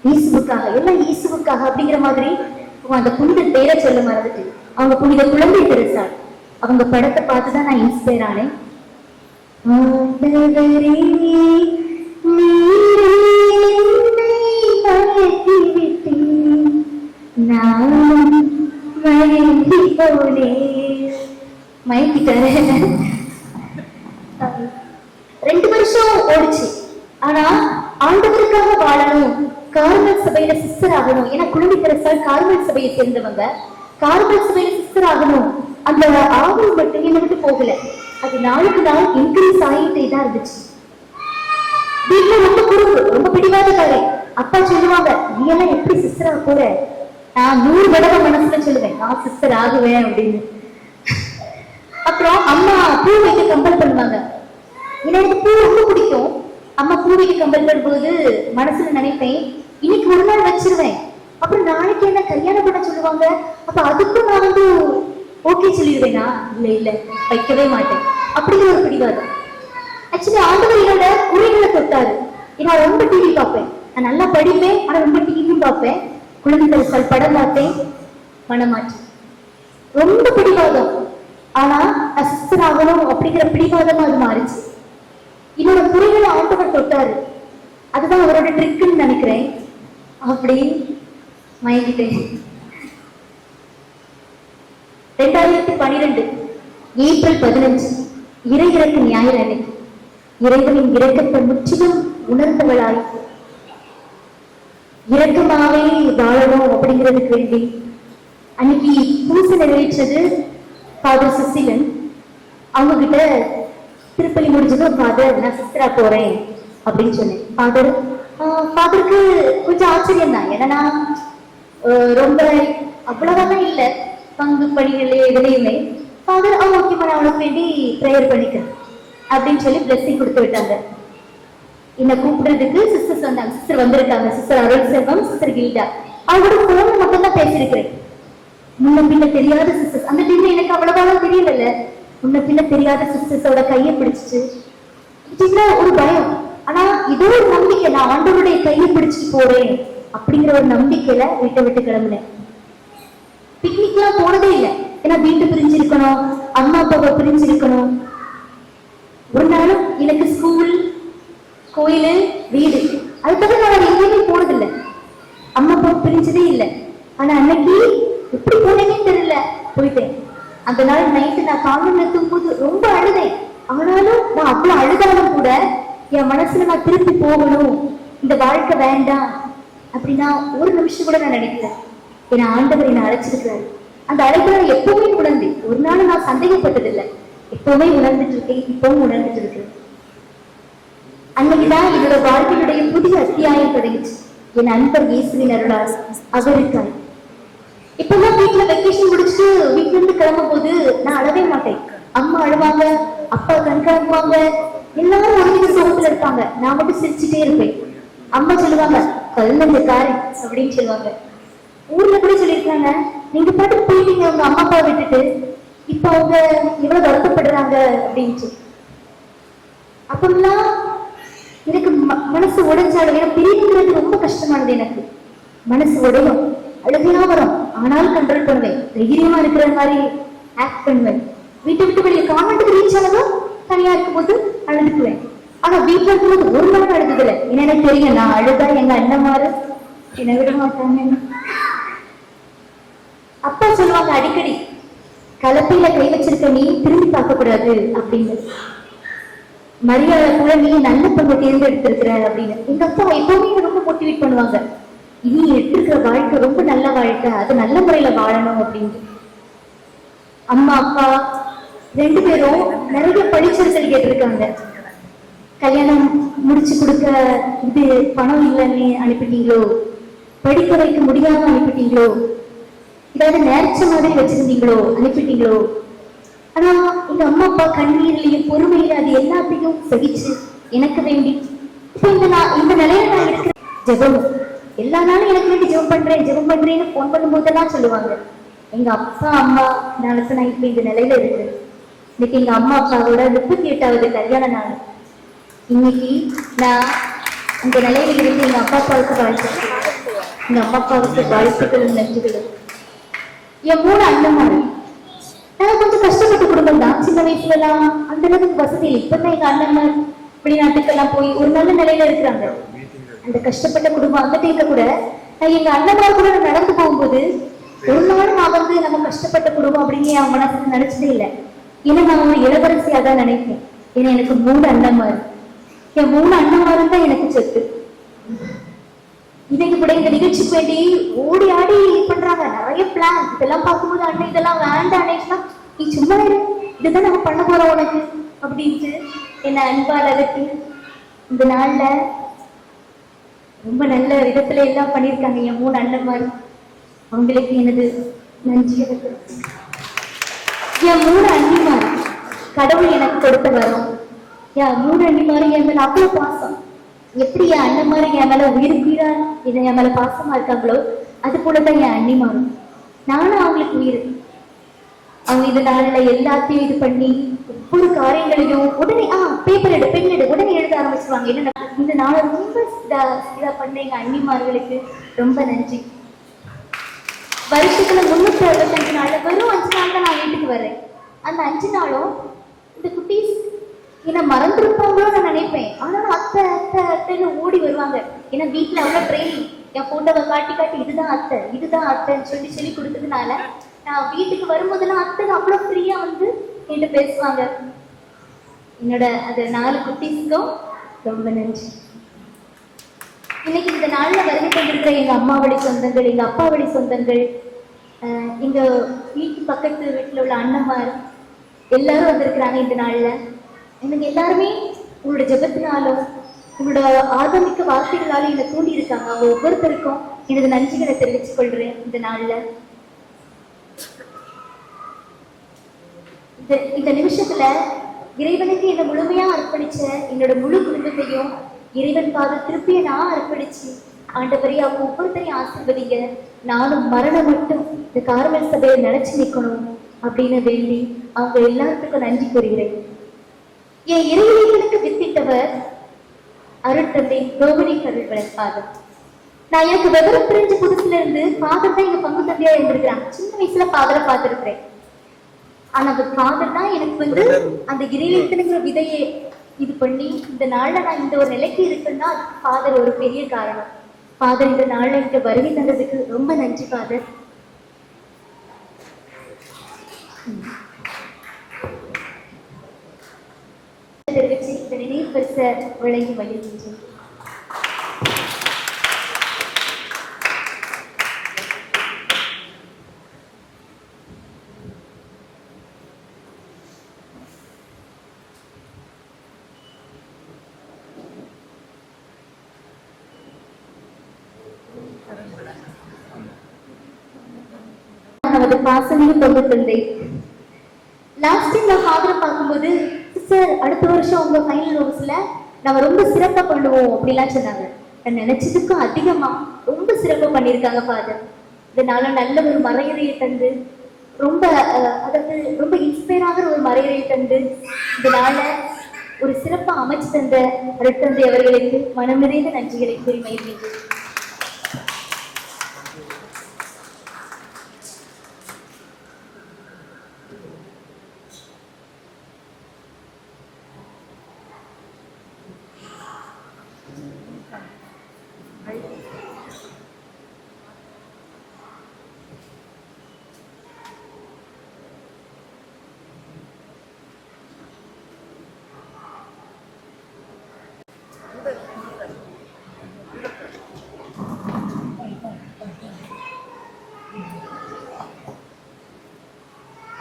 B: இயேசுவுக்காக, எல்லாம் இயேசுவுக்காக அப்படிங்கிற மாதிரி. அந்த புனித பேரை சொல்ல மறந்துட்டு, அவங்க புனித குழந்தை தெரசாள், அவங்க படத்தை பார்த்துதான் நான் இன்ஸ்பயர் ஆனேன். மயக்கிட்டாரு. 2 வருஷம் ஓடிச்சு. ஆனா ஆண்டவருக்காக வாழணும், கார்மல் சபையில சிஸ்டர் ஆகணும். ஏன்னா குழந்தை தெரசால் கார்மல் சபையை சேர்ந்தவங்க. கார்மல் சபையில சிஸ்டர் ஆகணும் அந்த ஆவல் மட்டும் என்னை விட்டு போகல. அது நாளுக்கு நாள் இன்க்ரீஸ் ஆகிட்டே தான் இருந்துச்சு. வீட்டுல ரொம்ப குறும்பு, ரொம்ப பிடிவாதக்காரே. அப்பா சொல்லுவாங்க, நீ எல்லாம் எப்படி சிஸ்டரா போற? நான் 100 தடவை மனசுல சொல்லுவேன், நான் சிஸ்டர் ஆகுவேன் அப்படின்னு. அப்புறம் அம்மா பூ வைக்க கம்பல் பண்ணுவாங்க. எனக்கு பூ ரொம்ப பிடிக்கும். அம்மா பூ வைக்க கம்பல் பண்ணும்போது மனசுல நினைப்பேன், இன்னைக்கு ஒரு நாள் வச்சிருவேன், அப்புறம் நாளைக்கு என்ன கல்யாணம் பண்ண சொல்லுவாங்க, அப்ப அதுக்கும் நான் வந்து ஓகே சொல்லிடுவேனா? இல்ல வைக்கவே மாட்டேன் அப்படிங்கிற ஒரு பிடிவாதம். ஆக்சுவலி ஆண்டவர் என்னோட குறைகளை தொட்டாரு. நான் ரொம்ப டிவி பார்ப்பேன், நான் நல்லா படிப்பேன், ஆனா ரொம்ப டிவியும் பார்ப்பேன். குழந்தை தெரசால் படம் பார்த்தேன், மனமாற்றேன். ரொம்ப பிடிவாதம். ஆனா நான் சிஸ்டர் ஆகணும் அப்படிங்கிற பிடிவாதமா அது மாறிச்சு. என்னோட குறைகளை ஆண்டவர் தொட்டாரு. அதுதான் அவரோட ட்ரிக்குன்னு நினைக்கிறேன். அப்படி மயங்கிட்டேன். 2012 ஏப்ரல் 15 இறை இறக்க ஞாயிறு அன்னைக்கு இறைவனின் இரக்கத்தை முற்றிலும் உணர்ந்தவளாய் இரக்கமாவே வாழணும் அப்படிங்கிறதுக்கு வேண்டி அன்னைக்கு பூசை நிறைவேற்றது ஃபாதர் சுசிலன். அவங்க கிட்ட திருப்பலி முடிஞ்சதும், ஃபாதர் நான் சிஸ்டரா போறேன் அப்படின்னு சொன்னேன். ஃபாதருக்கு கொஞ்சம் ஆச்சரியம் தான். ஏன்னா ரொம்ப அவ்வளவுதான் இல்லை பங்கு பணிகளே எதுலையுமே. ஃபாதர் ஓகேமா, நான் அவனுக்கு வேண்டி ப்ரேயர் பண்ணிக்கிறேன் அப்படின்னு சொல்லி பிளெஸிங் கொடுத்து விட்டாங்க. என்னை கூப்பிடுறதுக்கு சிஸ்டர்ஸ் வந்தாங்க. சிஸ்டர் வந்திருக்காங்க, சிஸ்டர் அருள் செல்வம், சிஸ்டர் கில்டா. அவங்களோட போன மட்டும் தான் பேசியிருக்கிறேன். முன்ன பின்ன தெரியாத சிஸ்டர்ஸ். அந்த டைம்ல எனக்கு அவ்வளவா தெரியல. முன்ன பின்ன தெரியாத சிஸ்டர்ஸோட கையை பிடிச்சிட்டு ஒரு பயம். ஆனா இதோ ஒரு நம்பிக்கை, நான் ஆண்டவருடைய கையை பிடிச்சிட்டு போறேன் அப்படிங்கிற ஒரு நம்பிக்கையில வீட்டை விட்டு கிளம்புனேன். பிக்னிக் எல்லாம் போனதே இல்லை. ஏன்னா வீட்டு பிரிஞ்சிருக்கணும், அம்மா அப்பாவை பிரிஞ்சிருக்கணும். ஒரு நாளும் எனக்கு ஸ்கூல், கோயிலு, வீடு, அது தவிர நான் எங்கேயுமே போனதில்லை. அம்மா அப்பா பிரிஞ்சதே இல்லை. ஆனா அன்னைக்கு எப்படி போனேன்னு தெரியல, போயிட்டேன். அந்த நாள் நைட்டு நான் காலையில் நிறுத்தும் போது ரொம்ப அழுதேன். ஆனாலும் நான் அவ்வளவு அழுதாலும் கூட என் மனசுல நான் திருப்பி போகணும், இந்த வாழ்க்கை வேண்டாம் அப்படின்னா ஒரு நிமிஷம் கூட நான் நினைக்கிறேன். ஏன்னா ஆண்டவர் என்னை அழைச்சிருக்கிறாரு. அந்த அழைப்பை நான் எப்பவுமே உணர்ந்தேன். ஒரு நாள் நான் சந்தேகப்பட்டதில்லை, எப்பவுமே உணர்ந்துட்டு இருக்கேன், இப்பவும் உணர்ந்துட்டு இருக்கேன். அன்னைக்குதான் என்னோட வாழ்க்கையுடைய புதிய அத்தியாயம் தொடங்கிச்சு. என் அன்பர் இயேசுவின் அருளால் அவருக்காய். இப்பதான் வீட்டுல வெக்கேஷன் முடிச்சுட்டு வீட்டுல இருந்து கிளம்பும் போது நான் அழவே மாட்டேன். அம்மா அழுவாங்க, அப்பா கண்காணிப்பாங்க, எல்லாரும் ஒரு வித சோகத்துல இருப்பாங்க. நான் மட்டும் சிரிச்சுட்டே இருப்பேன். அம்மா சொல்லுவாங்க, கல்லுக்காரன் அப்படின்னு சொல்லுவாங்க. ஊர்ல கூட சொல்லியிருக்காங்க, நீங்க பாட்டு போயிட்டீங்க உங்க அம்மா அப்பா விட்டுட்டு, இப்ப அவங்க எவ்வளவு வருத்தப்படுறாங்க அப்படின்னு. அப்பெல்லாம் எனக்கு மனசு உடைஞ்சாலும், ஏன்னா பிரிவுங்கிறது ரொம்ப கஷ்டமானது. எனக்கு மனசு உடையும், அழுகையா வரும். ஆனாலும் கண்ட்ரோல் பண்ணுவேன், தைரியமா இருக்கிற மாதிரி ஆக்ட் பண்ணுவேன். வீட்டை விட்டு வெளியே கான்வென்ட்டுக்கு ரீச் ஆனதும் தனியா இருக்கும் போது அழுதுக்குவேன். ஆனா வீட்டுல இருக்கும்போது ஒரு நாள் அழுதுல. என்ன எனக்கு தெரியும், நான் அழுதா எங்க அண்ணமாரு என்னை விட மாட்டாங்க. அப்பா சொல்லுவாங்க அடிக்கடி, கலப்பையில கை வச்சிருக்க நீ திரும்பி பார்க்க கூடாது அப்படின்னு. மரியாதை கூட நீ நல்ல பொண்ணை தேர்ந்தெடுத்திருக்கிற அப்படின்னு. எங்க அப்பா எப்பவுமே ரொம்ப மோட்டிவேட் பண்ணுவாங்க, இனி எடுத்திருக்கிற வாழ்க்கை ரொம்ப நல்ல வாழ்க்கை, அது நல்ல முறையில வாழணும் அப்படின்னு. அம்மா அப்பா 2 பேரும் நிறைய படிச்சிருக்கல் கேட்டிருக்காங்க. கல்யாணம் முடிச்சு கொடுக்க இது பணம் இல்லைன்னு அனுப்பிட்டீங்களோ, படிக்க வைக்க முடியாம அனுப்பிட்டீங்களோ, ஏதாவது நேர்ச்ச மாதிரி வச்சிருந்தீங்களோ அனுப்பிட்டீங்களோ. ஆனா எங்க அம்மா அப்பா கண்ணீர்லயும் பொறுமையில அது எல்லாத்தையும் சகிச்சு எனக்கு வேண்டி இப்ப இந்த நிலையில நான் இருக்கிறேன். ஜெபம் எல்லா நாளும் எனக்கு வேண்டி ஜெபம் பண்றேன்னு போன் பண்ணும் போதெல்லாம் சொல்லுவாங்க. எங்க அப்பா அம்மா நாளுக்கு நான் இப்ப இந்த நிலையில இருக்கு. இன்னைக்கு எங்க அம்மா அப்பாவோட 38வது கல்யாண நாள். இன்னைக்கு நான் இந்த நிலையில இருந்து எங்க அப்பா அப்பாவுக்கு வாழ்த்துக்கள், எங்க அம்மா அப்பாவுக்கு வாழ்த்துக்கள் நன்றிகளும். என் 3 அண்ணன்மாரு. நான் கொஞ்சம் கஷ்டப்பட்ட குடும்பம் தான். சின்ன வயசுல எல்லாம் அந்த அளவுக்கு வசதி இல்லை. இப்பதான் எங்க அண்ணன்மார் வெளிநாட்டுக்கெல்லாம் போய் ஒரு நல்ல நிலையில இருக்கிறாங்க. அந்த கஷ்டப்பட்ட குடும்பம் அந்த டைம்ல கூட நான் எங்க அண்ணன்மார் கூட நான் நடந்து போகும்போது ஒரு நாள் நான் நம்ம கஷ்டப்பட்ட குடும்பம் அப்படின்னு என் மனசுக்கு நினைச்சதே இல்லை. ஏன்னா நான் ஒரு இளவரசியா தான் நினைப்பேன். ஏன்னா எனக்கு 3 அண்ணன்மார். என் 3 அண்ணன்மாரும் தான் எனக்கு சொத்து. இன்னைக்கு கூட இந்த நிகழ்ச்சிக்கு வேண்டி ஓடி ஆடி பண்றாங்க, நிறைய பிளான். இதெல்லாம் பார்க்கும்போது அண்ணன் இதெல்லாம் வேண்டாம், அன்னைக்குனா நீ சும்மா இரு, இதுதான் நம்ம பண்ண போறோம் உனக்கு அப்படின்ட்டு என்ன அன்பால் அகற்றி இந்த நாள்ல ரொம்ப நல்ல விதத்துல எல்லாம் பண்ணியிருக்காங்க என் 3 அண்ணன்மார். அவங்களுக்கு எனது நன்றி. என் 3 அண்ணிமார் கடவுள் எனக்கு கொடுத்த வரும். என் 3 அண்ணிமாரும் என் மேல அவ்வளவு பாசம். எப்படி என் அண்ணன்மாரு என் மேல உயிர் என் மேல பாசமா இருக்காங்களோ அது போலதான் என் அண்ணிமாரும். நானும் அவங்களுக்கு உயிர். அவங்க இந்த நாள்ல எல்லாத்தையும் இது பண்ணி ஒவ்வொரு காரியங்களையும் உடனே பேப்பர் எடு, பெண் எடு, உடனே எழுத ஆரம்பிச்சிருவாங்க. என்ன இந்த நாளை ரொம்ப இதா பண்ண எங்க அண்ணிமார்களுக்கு ரொம்ப நன்றி. வருஷத்துல 365 நாள்ல வெறும் 5 நாள் தான் நான் வீட்டுக்கு வர்றேன். அந்த 5 நாளும் இந்த குட்டீஸ் என்ன மறந்துருப்பாங்களோ நான் நினைப்பேன். ஆனாலும் அத்தை அத்தை அத்தைன்னு ஓடி வருவாங்க. ஏன்னா வீட்டுல அவ்வளவு ட்ரைனிங். என் போட்டோவை காட்டி காட்டி இதுதான் அத்தை இதுதான் அத்தைன்னு சொல்லி கொடுத்ததுனால நான் வீட்டுக்கு வரும்போதெல்லாம் அத்தை அவ்வளவு ஃப்ரீயா வந்து என்கிட்ட பேசுவாங்க. என்னோட அந்த 4 குட்டீஸ்க்கும் ரொம்ப நன்றி. இன்னைக்கு இந்த நாள்ல வருகை கொண்டிருக்கிற எங்க அம்மா வழி சொந்தங்கள், எங்க அப்பா வழி சொந்தங்கள், எங்க வீட்டு பக்கத்து வீட்டுல உள்ள அண்ணன்மார் எல்லாரும் வந்திருக்கிறாங்க இந்த நாள்ல. எனக்கு எல்லாருமே உங்களோட ஜெபத்தினாலும் உங்களோட ஆர்வமிக்க வார்த்தைகளாலும் என்னை தூண்டி இருக்காங்க. அவங்க ஒவ்வொருத்தருக்கும் எனது நன்றிகளை தெரிவித்துக் கொள்றேன். இந்த நாள்ல இந்த நிமிஷத்துல இறைவனுக்கு என்னை முழுமையா அர்ப்பணிச்ச என்னோட முழு குடும்பத்தையும் இறைவன் பாத திருப்பிய நான் அர்ப்பணிச்சு ஆண்டவரே அவங்க ஒவ்வொருத்தரையும் ஆசீர்வதிங்க. நானும் மரணம் மட்டும் இந்த கார்மல் சபையை நினைச்சு நிற்கணும் அப்படின்னு வேண்டி அவங்க எல்லாத்துக்கும் நன்றி கூறுகிறேன். என் இறைவனுக்கு வித்திட்டவர் அருட்தந்தை டொமினிக் அருள்வளர் ஃபாதர். நான் எனக்கு விவரம் தெரிஞ்ச புதுசுல இருந்து ஃபாதர் தான் எங்க பங்கு தந்தையா இருந்திருக்கிறாங்க. சின்ன வயசுல ஃபாதரை பார்த்திருக்கிறேன். ஆனா அந்த ஃபாதர் தான் எனக்கு அந்த இறைவனுங்கிற விதையை இது பண்ணி இந்த நாள்ல நான் இந்த ஒரு நிலைக்கு இருக்குன்னா ஃபாதர் ஒரு பெரிய காரணம். ஃபாதர் இந்த நாள்ல எனக்கு வருகை தந்ததுக்கு ரொம்ப நன்றி ஃபாதர். தெரிவிச்சு இந்த நினைவு பரிசை வழங்கி மகிழ்கின்றேன். நமது பாசமிகு பங்கு தந்தை லாஸ்ட் டைம் நான் ஃபாதரை பார்க்கும்போது சிஸ்டர் அடுத்த வருஷம் உங்க ஃபைனல் ரோஸ்ல நம்ம ரொம்ப சிறப்பா பண்ணுவோம் அப்படிலாம் சொன்னாங்க. நான் நினைச்சதுக்கும் அதிகமா ரொம்ப சிறப்பா பண்ணியிருக்காங்க ஃபாதர். இதனால நல்ல ஒரு மறையுறையை தந்து ரொம்ப அதாவது ரொம்ப இன்ஸ்பயர் ஆகிற ஒரு மறையுறையை தந்து இதனால ஒரு சிறப்பா அமைச்சு தந்த அருட்தந்தை அவர்களுக்கு மனம் நிறைந்த நன்றிகளை கூறி மகிழ்கின்றேன்.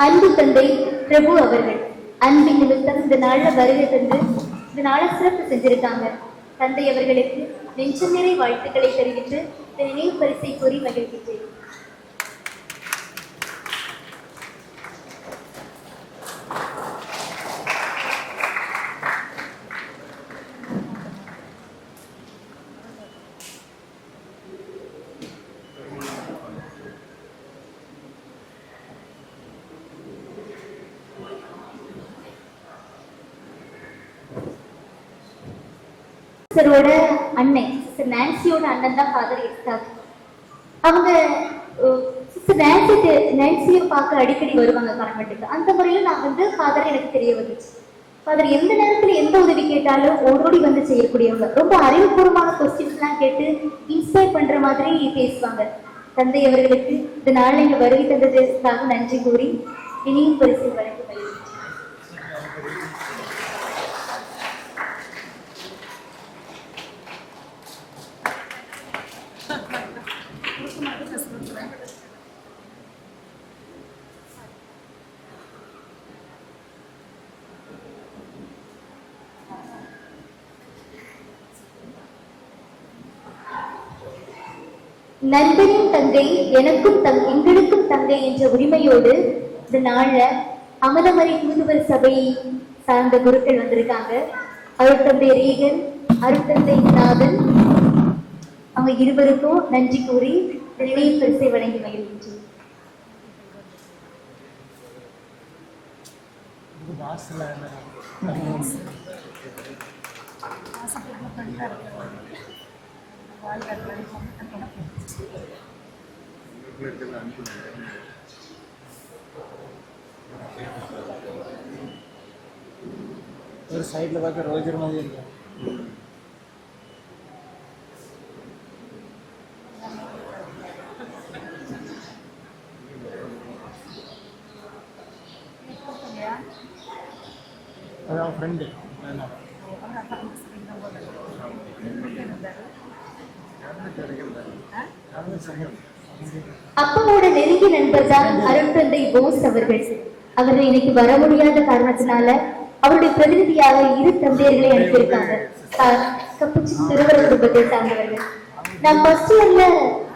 B: அன்பு தந்தை பிரபு அவர்கள் அன்பின் நிமித்தம் இந்த நாள்ல வருகை தந்து இந்த நாளை சிறப்பு செஞ்சிருக்காங்க. தந்தை அவர்களுக்கு நெஞ்ச நிறை வாழ்த்துக்களை தெரிவித்து இந்த நினைவு பரிசை கூறி மகிழ்கின்றேன். சிஸ்டரோட அண்ணன் சிஸ்டர் நான்சியோட அண்ணன் தான் ஃபாதர் எஸ்தாக். அவங்க சிஸ்டர் நான்சியை பார்க்க அடிக்கடி வருவாங்க கான்வென்ட்டுக்கு. அந்த முறையில் நான் வந்து ஃபாதர் எனக்கு தெரிய வந்துச்சு. ஃபாதர் எந்த நேரத்துல எந்த உதவி கேட்டாலும் ஓடோடி வந்து செய்யக்கூடியவங்க. ரொம்ப அறிவுபூர்வமான கொஸ்டின்ஸ்லாம் கேட்டு இன்ஸ்பயர் பண்ற மாதிரி பேசுவாங்க. தந்தை அவர்களுக்கு இந்த நாள் இங்க வருகை தந்ததற்காக நன்றி கூறி இனியும் பரிசு வழங்கி வருகிறேன். நண்பனின் தங்கை எனக்கும் எங்களுக்கும் தங்கை என்ற உரிமையோடு இந்த நாள்ல அமலமறை தூதுவர் சபையை சார்ந்த குருக்கள் வந்திருக்காங்க. அருட்தந்தை ரீகன், அருட்தந்தை நாதன், அவங்க இருவருக்கும் நன்றி கூறி நினைவு பரிசை வழங்கி மகிழ்கின்றேன்.
A: ஒரு சைடில் பார்க்க ரோஜர் மாதிரி இருக்கு. அதான் ஃப்ரெண்டு
B: அப்பாவோட நெருங்கிய நண்பர் தான் அருட்தந்தை போஸ் அவர்கள். அவர்கள் இன்னைக்கு வர முடியாத காரணத்தினால அவருடைய பிரதிநிதியாக இரு தந்தையர்களை அனுப்பியிருக்காங்க. கப்புச்சி திருவர குடும்பத்தை சார்ந்தவர்கள். நான் ஃபர்ஸ்ட் இயர்ல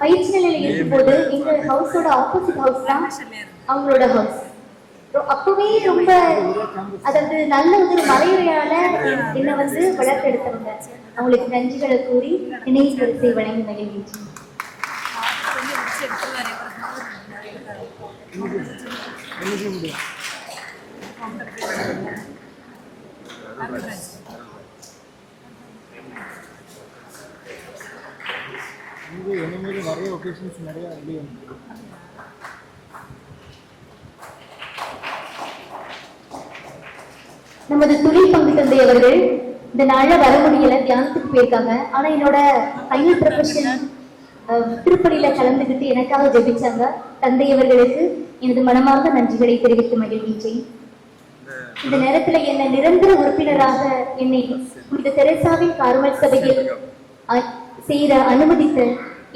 B: பயிற்சி நிலையில இருக்கும் போது எங்க ஹவுஸோட ஆப்போசிட் ஹவுஸ் தான் அவங்களோட ஹவுஸ். அப்பவே ரொம்ப அதாவது நல்ல ஒரு மறைவுரையால என்னை வந்து வளர்த்தெடுத்தவங்க. அவங்களுக்கு நன்றிகளை கூறி நினைவு பரிசை வழங்கி மகிழ்கின்றேன்.
A: நிறைய ஒகேஷன்ஸ் நிறைய வெளியே
B: நமது துணை பங்கு தந்தை அவர்கள் இந்த நாள்ல வர முடியல, தியானத்துக்கு போயிருக்காங்க. ஆனா என்னோட ஃபைனல் ப்ரொஃபஷன் திருப்பணியில கலந்துகிட்டு எனக்காக ஜெபிச்சாங்க. தந்தை அவர்களுக்கு எனது மனமார்ந்த நன்றிகளை தெரிவித்து மகிழ்கின்றேன். இந்த நேரத்துல என்னை நிரந்தர உறுப்பினராக என்னை புனித தெரேசாவின் கார்மல் சபையில் சேர அனுமதித்த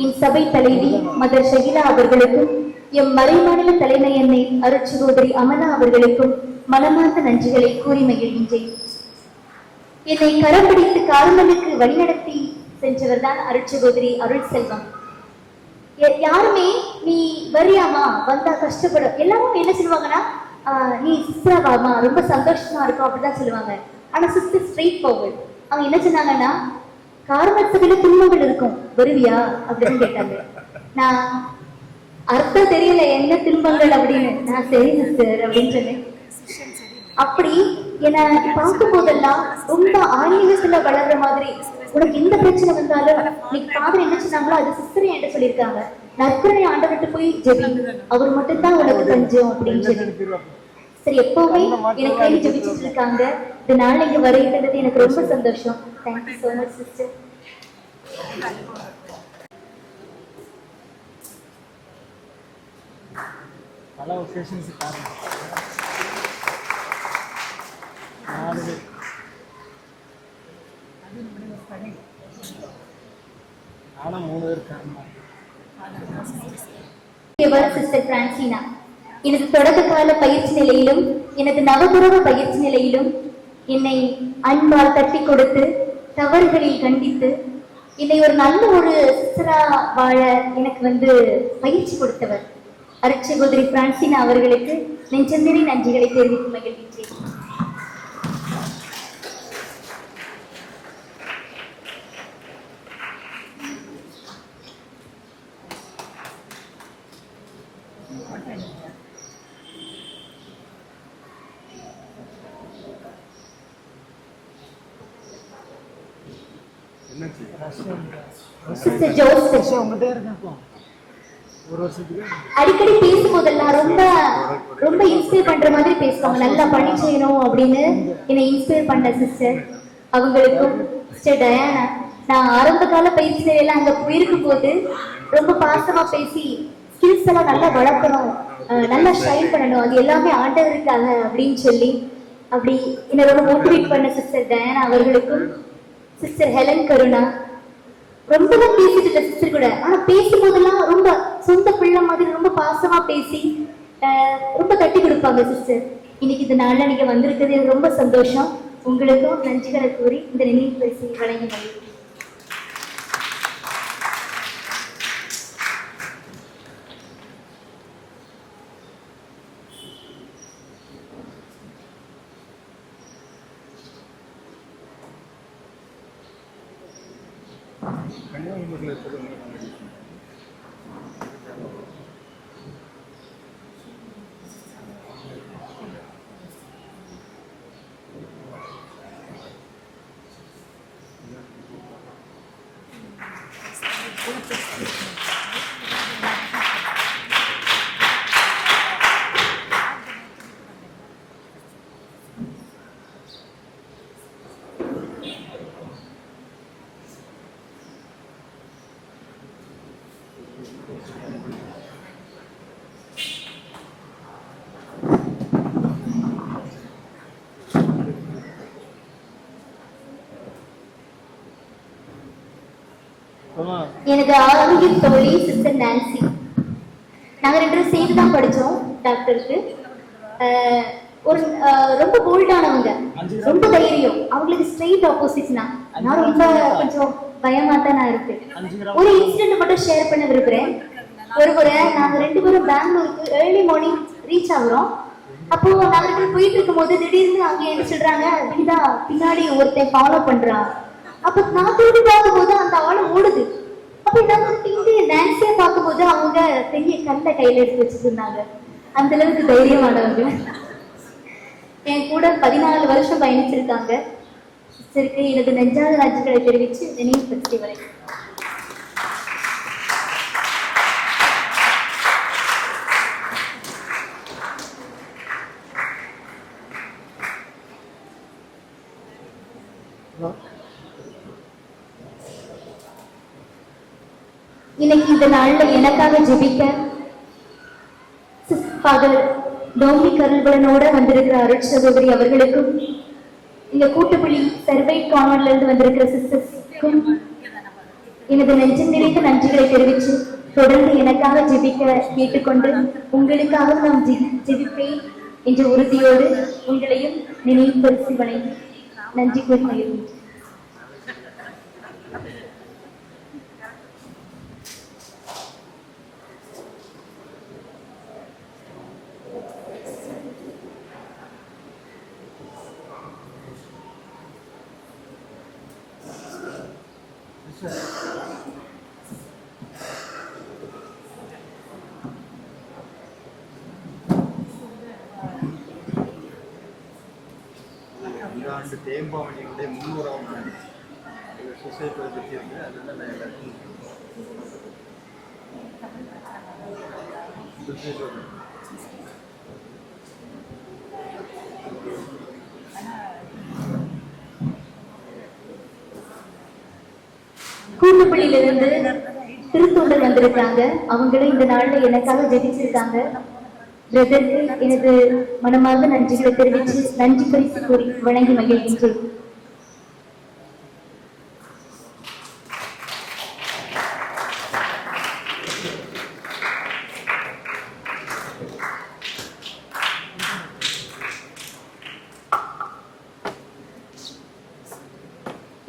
B: என் சபை தலைவி மதர் ஷகிலா அவர்களுக்கும் எம் மறைமாநில தலைமை என்னை அருட்சகோதரி அமலா அவர்களுக்கும் மனமார்ந்த நன்றிகளை கூறி மகிழ்கின்றேன். என்னை கரம் பிடித்து கார்மலுக்கு வழிநடத்தி சென்றவர் தான் அருட்சகோதரி அருள் செல்வம். யாருமே நீ வரியாமா வந்தா கஷ்டப்படும் எல்லாரும் என்ன சொல்லுவாங்கன்னா நீ சிஸ்டரா வாமா ரொம்ப சந்தோஷமா இருக்கும் அப்படிதான் சொல்லுவாங்க. ஆனா சிஸ்டர் ஸ்ட்ரெயிட் ஃபார்வர்ட். அவங்க என்ன சொன்னாங்கன்னா கார்மல் சபையில துன்பங்கள் இருக்கும் வருவியா அப்படின்னு கேட்டாங்க. நான் அர்த்தம் தெரியல என்ன துன்பங்கள் அப்படின்னு. நான் சரி சிஸ்டர் அப்படின்னு சொன்னேன். அப்படி என்ன பார்க்கும் போதெல்லாம் ரொம்ப ஆன்மீகத்துல வளர்ற மாதிரி உனக்கு எந்த பிரச்சனை வந்தாலும் நீ ஃபாதர் என்ன சொன்னாங்களோ அது சிஸ்டர் என்கிட்ட சொல்லியிருக்காங்க. நற்கருணை ஆண்டவர்கிட்ட போய் ஜெபி, அவர் மட்டும்தான் உனக்கு தஞ்சம் அப்படின்னு சொல்லி சரி எப்பவுமே எனக்கு வேண்டி ஜெபிச்சுட்டு இருக்காங்க. இந்த நாள் இங்க வருகிறது எனக்கு ரொம்ப சந்தோஷம். Thank you so much sister.
A: பல ஒகேஷன்ஸ் காரணம் ஆனா 3 பேர் காரணம்.
B: சிஸ்டர் பிரான்சினா எனது தொடக்க கால பயிற்சி நிலையிலும் எனது நவகுருவ பயிற்சி நிலையிலும் என்னை அன்பால் தட்டி கொடுத்து தவறுகளில் கண்டித்து என்னை ஒரு நல்ல ஒரு சிஸ்டரா வாழ எனக்கு வந்து பயிற்சி கொடுத்தவர் அருட்சகோதரி பிரான்சினா அவர்களுக்கு நெஞ்சந்திரி நன்றிகளை தெரிவித்து மகிழ்கின்றேன். சிஸ்டர் ஜோஸ்
A: உங்ககிட்ட இருக்கேன் ஒரு வருஷத்துக்கு
B: அடிக்கடி பேசும்போதெல்லாம் ரொம்ப ரொம்ப இன்ஸ்பயர் பண்ற மாதிரி பேசுவாங்க. நல்லா பணி செய்யணும் அப்படின்னு என்னை இன்ஸ்பயர் பண்ண சிஸ்டர் அவங்களுக்கும் சிஸ்டர் டயானா, நான் ஆரம்ப கால பயிற்சி நிலையில அங்க போயிருக்கும் போது ரொம்ப பாசமா பேசி ஸ்கில்ஸ் எல்லாம் நல்லா வளர்க்கணும், நல்லா ஷைன் பண்ணணும், அது எல்லாமே ஆண்டவருக்காக அப்படின்னு சொல்லி அப்படி என்னை ரொம்ப மோட்டிவேட் பண்ண சிஸ்டர் டயானா அவர்களுக்கும் சிஸ்டர் ஹெலன் கருணா ரொம்பதான் பேசிட்டு இருக்க சிஸ்டர் கூட. ஆனா பேசும்போதெல்லாம் ரொம்ப சொந்த பிள்ளை மாதிரி ரொம்ப பாசமா பேசி ரொம்ப தட்டி கொடுப்பாங்க சிஸ்டர். இன்னைக்கு இந்த நாள்ல நீங்க வந்திருக்கிறது எனக்கு ரொம்ப சந்தோஷம். உங்களுக்கும் நன்றிகளை கூறி இந்த நினைவு பரிசை வழங்கி மகிழ்ச்சி. எனது ஆரோக்கிய தோழி சிஸ்டர் நான்சி, நாங்க 2 பேரும் சேர்ந்து தான் படிச்சோம் டாக்டருக்கு. ஒரு ரொம்ப போல்டானவங்க, ரொம்ப தைரியம். அவங்களுக்கு ஸ்ட்ரெயிட் ஆப்போசிட்னா நான் ரொம்ப கொஞ்சம் பயமா தான் நான் இருக்கு. ஒரு இன்சிடென்ட் மட்டும் ஷேர் பண்ண விரும்புறேன். ஒரு முறை நாங்க 2 பேரும் பெங்களூருக்கு ஏர்லி மார்னிங் ரீச் ஆகுறோம். அப்போ நாங்க போயிட்டு இருக்கும் போது திடீர்னு அங்க என்ன சொல்றாங்க, வினிதா பின்னாடி ஒருத்தன் ஃபாலோ பண்றான். அப்ப நான் திரும்பி பார்க்கும்போது அந்த ஆளு ஓடுது. அப்ப நான்சியா பார்க்கும்போது அவங்க பெரிய கல்லை கையில எடுத்து வச்சிருந்தாங்க. அந்த அளவுக்கு தைரியமானவங்க. என் கூட 14 வருஷம் பயணிச்சிருக்காங்க. சிஸ்டருக்கு எனது நெஞ்சாத நன்றிகளை தெரிவித்து நினைவு பற்றி வரை. இன்னைக்கு இந்த நாள்ல எனக்காக ஜெபிக்க ஃபாதர் டோமினிக் அருள்பலனோட வந்திருக்கிற அருள் சகோதரி அவர்களுக்கும், இந்த கூட்டுப்புள்ளி சர்வைட் கான்வென்ட்ல இருந்து வந்திருக்கிற சிஸ்டர்ஸ்க்கும் எனது நெஞ்சம் நிறைந்த நன்றிகளை தெரிவித்து தொடர்ந்து எனக்காக ஜெபிக்க கேட்டுக்கொண்டு உங்களுக்காக நாம் ஜெபிப்பேன் என்ற உறுதியோடு உங்களையும் நினைவு பரிசு வழங்கி நன்றி கூறி மகிழ்கிறேன்.
E: இந்த ஆண்டு தேம்பாவணியுடைய 300ஆம் நாள் சொசைட்டி பற்றி இருக்கு. அதெல்லாம் நான் எல்லாத்தையும்
B: கூட்டுப்பள்ளியிலிருந்து திருத்தூண்டல் வந்திருக்காங்க. அவங்களும் இந்த நாள்ல எனக்காக ஜெபிச்சிருக்காங்க. பிரதருக்கு எனது மனமார்ந்த நன்றிகளை தெரிவித்து நன்றி பரிசு கூறி வழங்கி மகிழ்கின்றேன்.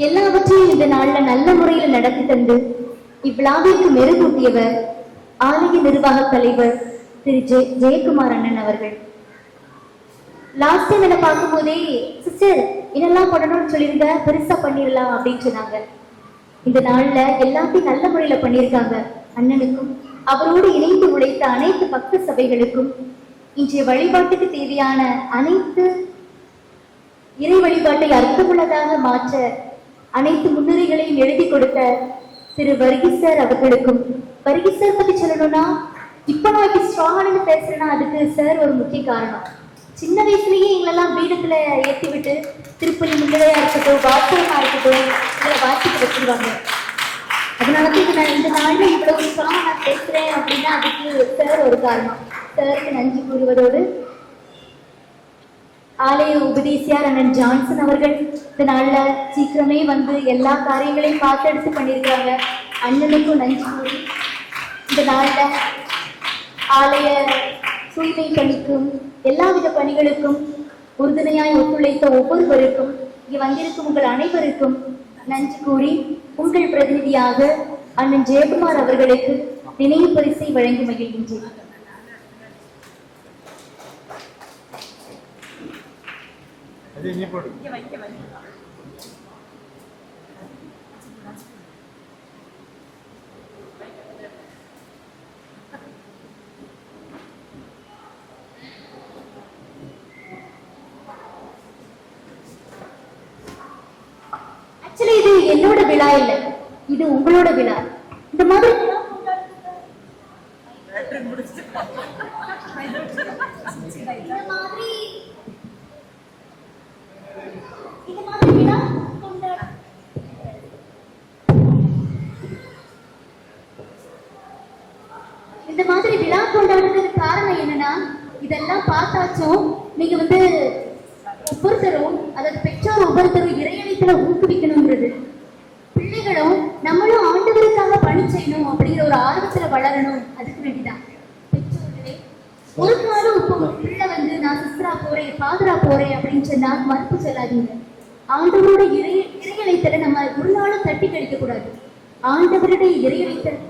B: எல்லாவற்றையும் இந்த நாள்ல நல்ல முறையில நடத்தி தந்து இவ்விழாவிற்கு மெருகூட்டியவர் ஆலய நிர்வாக தலைவர் திரு ஜெயக்குமார் அண்ணன் அவர்கள். லாஸ்ட் டைம் என்ன பார்க்கும் போதே சிஸ்டர் என்னெல்லாம் பண்ணணும்னு சொல்லியிருந்த பெருசா பண்ணிடலாம் அப்படின்னு சொன்னாங்க. இந்த நாள்ல எல்லாத்தையும் நல்ல முறையில பண்ணியிருக்காங்க. அண்ணனுக்கும் அவரோடு இணைந்து உழைத்த அனைத்து பக்த சபைகளுக்கும் இன்றைய வழிபாட்டுக்கு தேவையான அனைத்து இறை வழிபாட்டை அர்த்தமுள்ளதாக மாற்ற அனைத்து முன்னுரைகளையும் எழுதி கொடுத்த திரு வர்கீஸ் சார் அவர்களுக்கும், வர்கீஸ் சார் பத்தி சொல்லணும்னா இப்ப நான் இப்படி ஸ்ட்ராங்கானு பேசுறேன்னா அதுக்கு சார் ஒரு முக்கிய காரணம். சின்ன வயசுலயே எங்களெல்லாம் பீடத்துல ஏற்றி விட்டு திருப்பதி முன்னிலையா இருக்கட்டும், வாசகமா இருக்கட்டும், இதில் வாசிக்க வச்சிருவாங்க. அதனாலதான் நான் இந்த நாள்ல இவ்வளவு ஸ்ட்ராங்கா நான் பேசுறேன் அப்படின்னா அதுக்கு சார் ஒரு காரணம். சாருக்கு நன்றி கூறுவதோடு ஆலய உபதேசியார் அண்ணன் ஜான்சன் அவர்கள் இந்த நாள்ல சீக்கிரமே வந்து எல்லா காரியங்களையும் பார்த்து எடுத்து பண்ணியிருக்காங்க. அண்ணனுக்கும் நன்றி கூறி இந்த நாள்ல ஆலய தூய்மை பணிக்கும் எல்லாவித பணிகளுக்கும் உறுதுணையாய் ஒத்துழைத்த ஒவ்வொருவருக்கும், இங்கே வந்திருக்கும் உங்கள் அனைவருக்கும் நன்றி கூறி உங்கள் பிரதிநிதியாக அண்ணன் ஜெயக்குமார் அவர்களுக்கு நினைவு பரிசை வழங்கி மகிழ்கின்றேன். ஆக்சுவலி இது என்னோட விழா இல்லை, இது உங்களோட விழா. இந்த மாதிரி இந்த மாதிரி விழா கொண்டாடுறதுக்கு காரணம் என்னன்னா, இதெல்லாம் பார்த்தாச்சும் நீங்க வந்து ஒவ்வொருத்தரும், அதாவது பெற்றோர் ஒவ்வொருத்தரும் இறையளித்துல ஊக்குவிக்கணுங்கிறது, பிள்ளைகளும் நம்மளும் ஆண்டவருக்காக பணி செய்யணும் அப்படிங்கிற ஒரு ஆர்வத்துல வளரணும். அதுக்கு வேண்டிதான் பெற்றோர்களே ஒரு நாளும் இப்போ பிள்ளை வந்து நான் சிஸ்டரா போறேன், ஃபாதரா போறேன் அப்படின்னு சொன்னா மறுப்பு சொல்லாதீங்க. ஆண்டவரோட இறையளித்தலை நம்ம ஒரு நாளும் தட்டி கழிக்க கூடாது. ஆண்டவருடைய இறையளித்தல்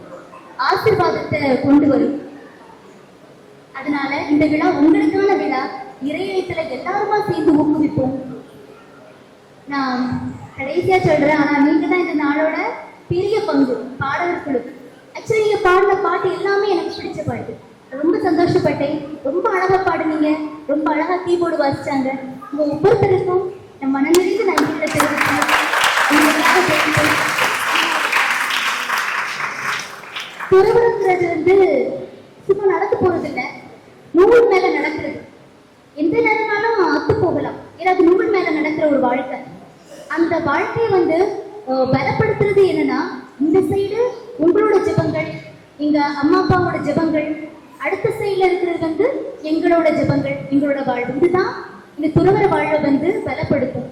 B: ஆசீர்வாதத்தை கொண்டு வரும். அதனால இந்த விழா உங்களுக்கான விழா. இறையளித்தலை எல்லாருமா சேர்ந்து ஊக்குவிப்போம். நான் கடைசியா சொல்றேன், ஆனா நீங்க தான் இந்த நாளோட பெரிய பங்கு, பாடகர்கள். ஆக்சுவலி நீங்க பாடின பாட்டு எல்லாமே எனக்கு பிடிச்ச பாட்டு. ரொம்ப சந்தோஷப்பட்டேன். ரொம்ப அழகா பாடுனீங்க, ரொம்ப அழகா கீபோர்டு வாசிச்சாங்க. உங்க ஒவ்வொருத்தருக்கும் என் மனநிறைந்து நன்றிகளை தெரிவிக்கிறேன். துறவரங்கிறது வந்து சும்மா நடக்க போறது இல்லை, நூல் மேல நடக்கிறது. எந்த நேரம்னாலும் அத்து போகலாம். ஏன்னா அது நூல் மேல நடக்கிற ஒரு வாழ்க்கை. அந்த வாழ்க்கையை வந்து பலப்படுத்துறது என்னன்னா, இந்த சைடு உங்களோட ஜெபங்கள், எங்க அம்மா அப்பாவோட ஜெபங்கள், அடுத்த சைடுல இருக்கிறது வந்து எங்களோட ஜெபங்கள், எங்களோட வாழ்வு. இதுதான் இந்த துறவர வாழ்வை வந்து பலப்படுத்தும்.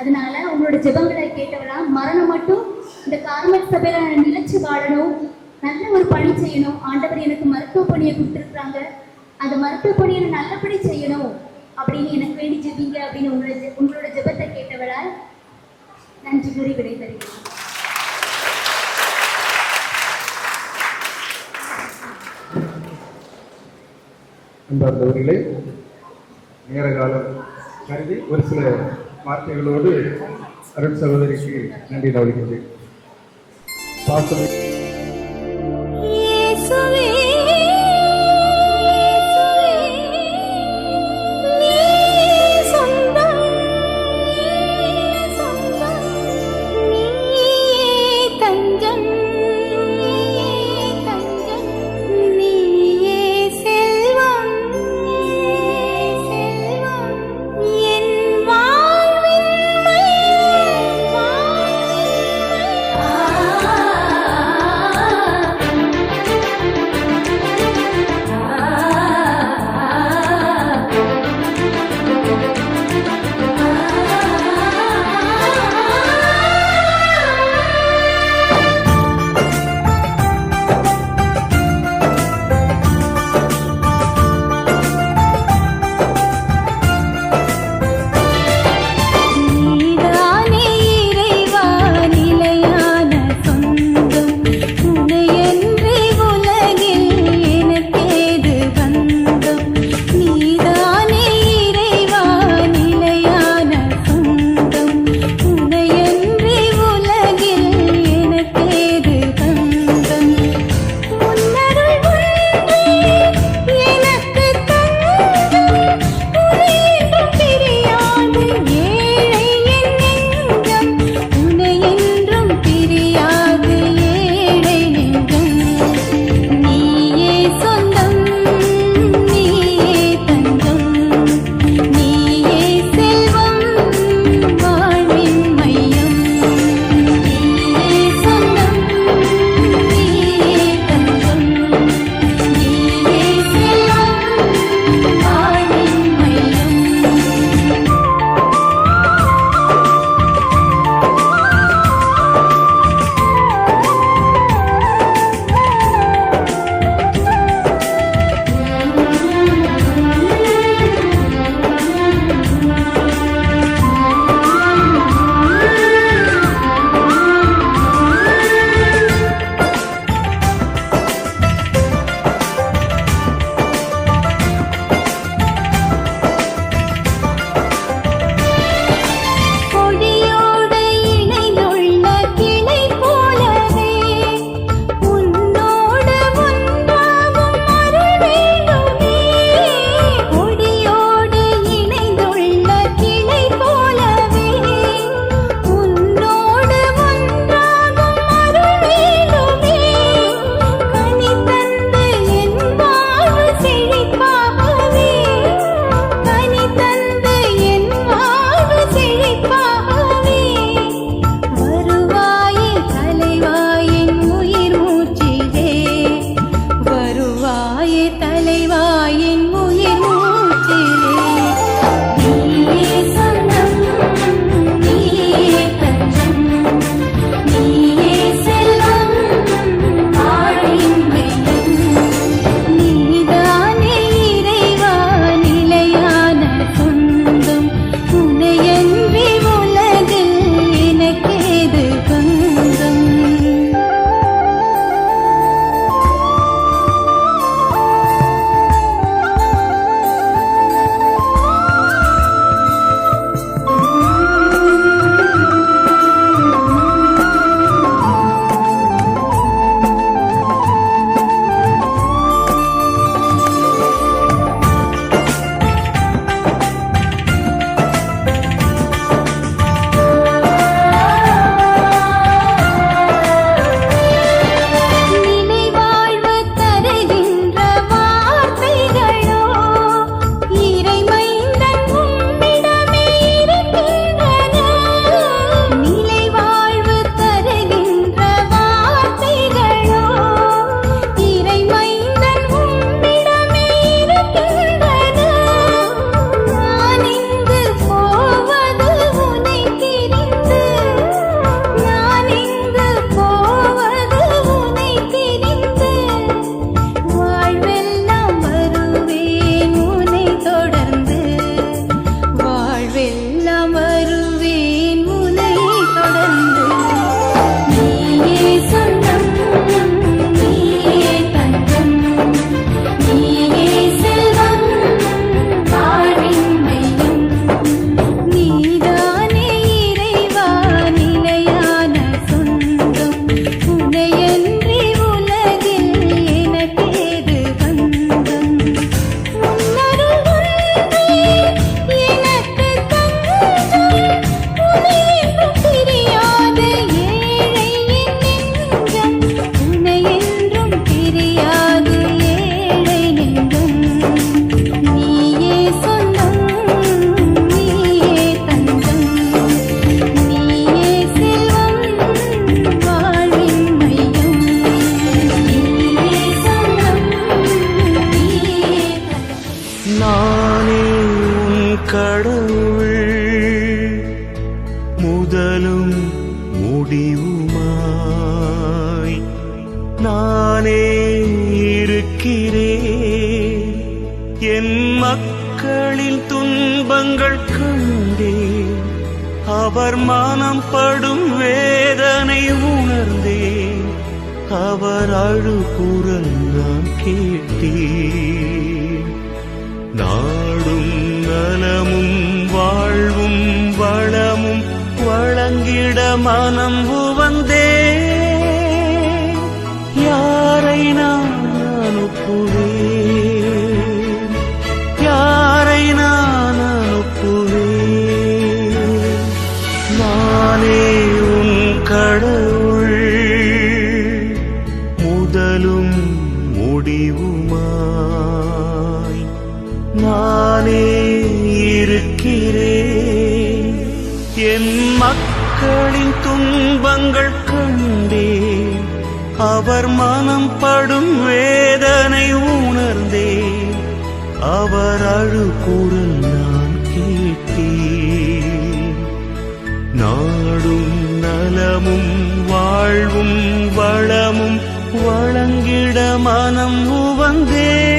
B: அதனால உங்களோட ஜெபங்களை கேட்டவளா மரணம் மட்டும் இந்த கார்மல் சபையில நிலைச்சு வாழணும், நல்ல ஒரு பணி செய்யணும். ஆண்டவர் எனக்கு மருத்துவ பணியை கொடுத்துருக்குறாங்க, அந்த மருத்துவ பணியை நல்லபடி செய்யணும் அப்படின்னு எனக்கு வேண்டி ஜெபிங்க அப்படின்னு உங்களோட ஜெபத்தை கேட்டவளா நன்றி கூறி விடை தருகிறேன்.
C: அன்பார்ந்தவர்களே, நேர காலம் கருதி ஒரு சில வார்த்தைகளோடு அருள் சகோதரிக்கு நன்றி நல்கின்றேன். பாசம்
O: முடிவுமாய் நானே இருக்கிறேன். என் மக்களின் துன்பங்கள் கண்டேன், அவர் மனம் படும் வேதனை உணர்ந்தேன், அவர் அழுகுரல் நான் கேட்டேன். நாடும் நலமும் வாழ்வும் வளமும் வழங்கிட மனம் உவந்தேன். யாரை நான் அனுப்புவேன், யாரை நான் அனுப்புவேன்? நானே உன் கடவுள், முதலும் முடிவுமாய் நானே இருக்கிறேன். என் மக்களின் துன்பங்கள் கண்டேன், அவர் மனம் படும் வேதனை உணர்ந்தேன், அவர் அழுகுரல் நான் கேட்டேன். நாடும் நலமும் வாழ்வும் வளமும் வழங்கிட மனம் உவந்தேன்.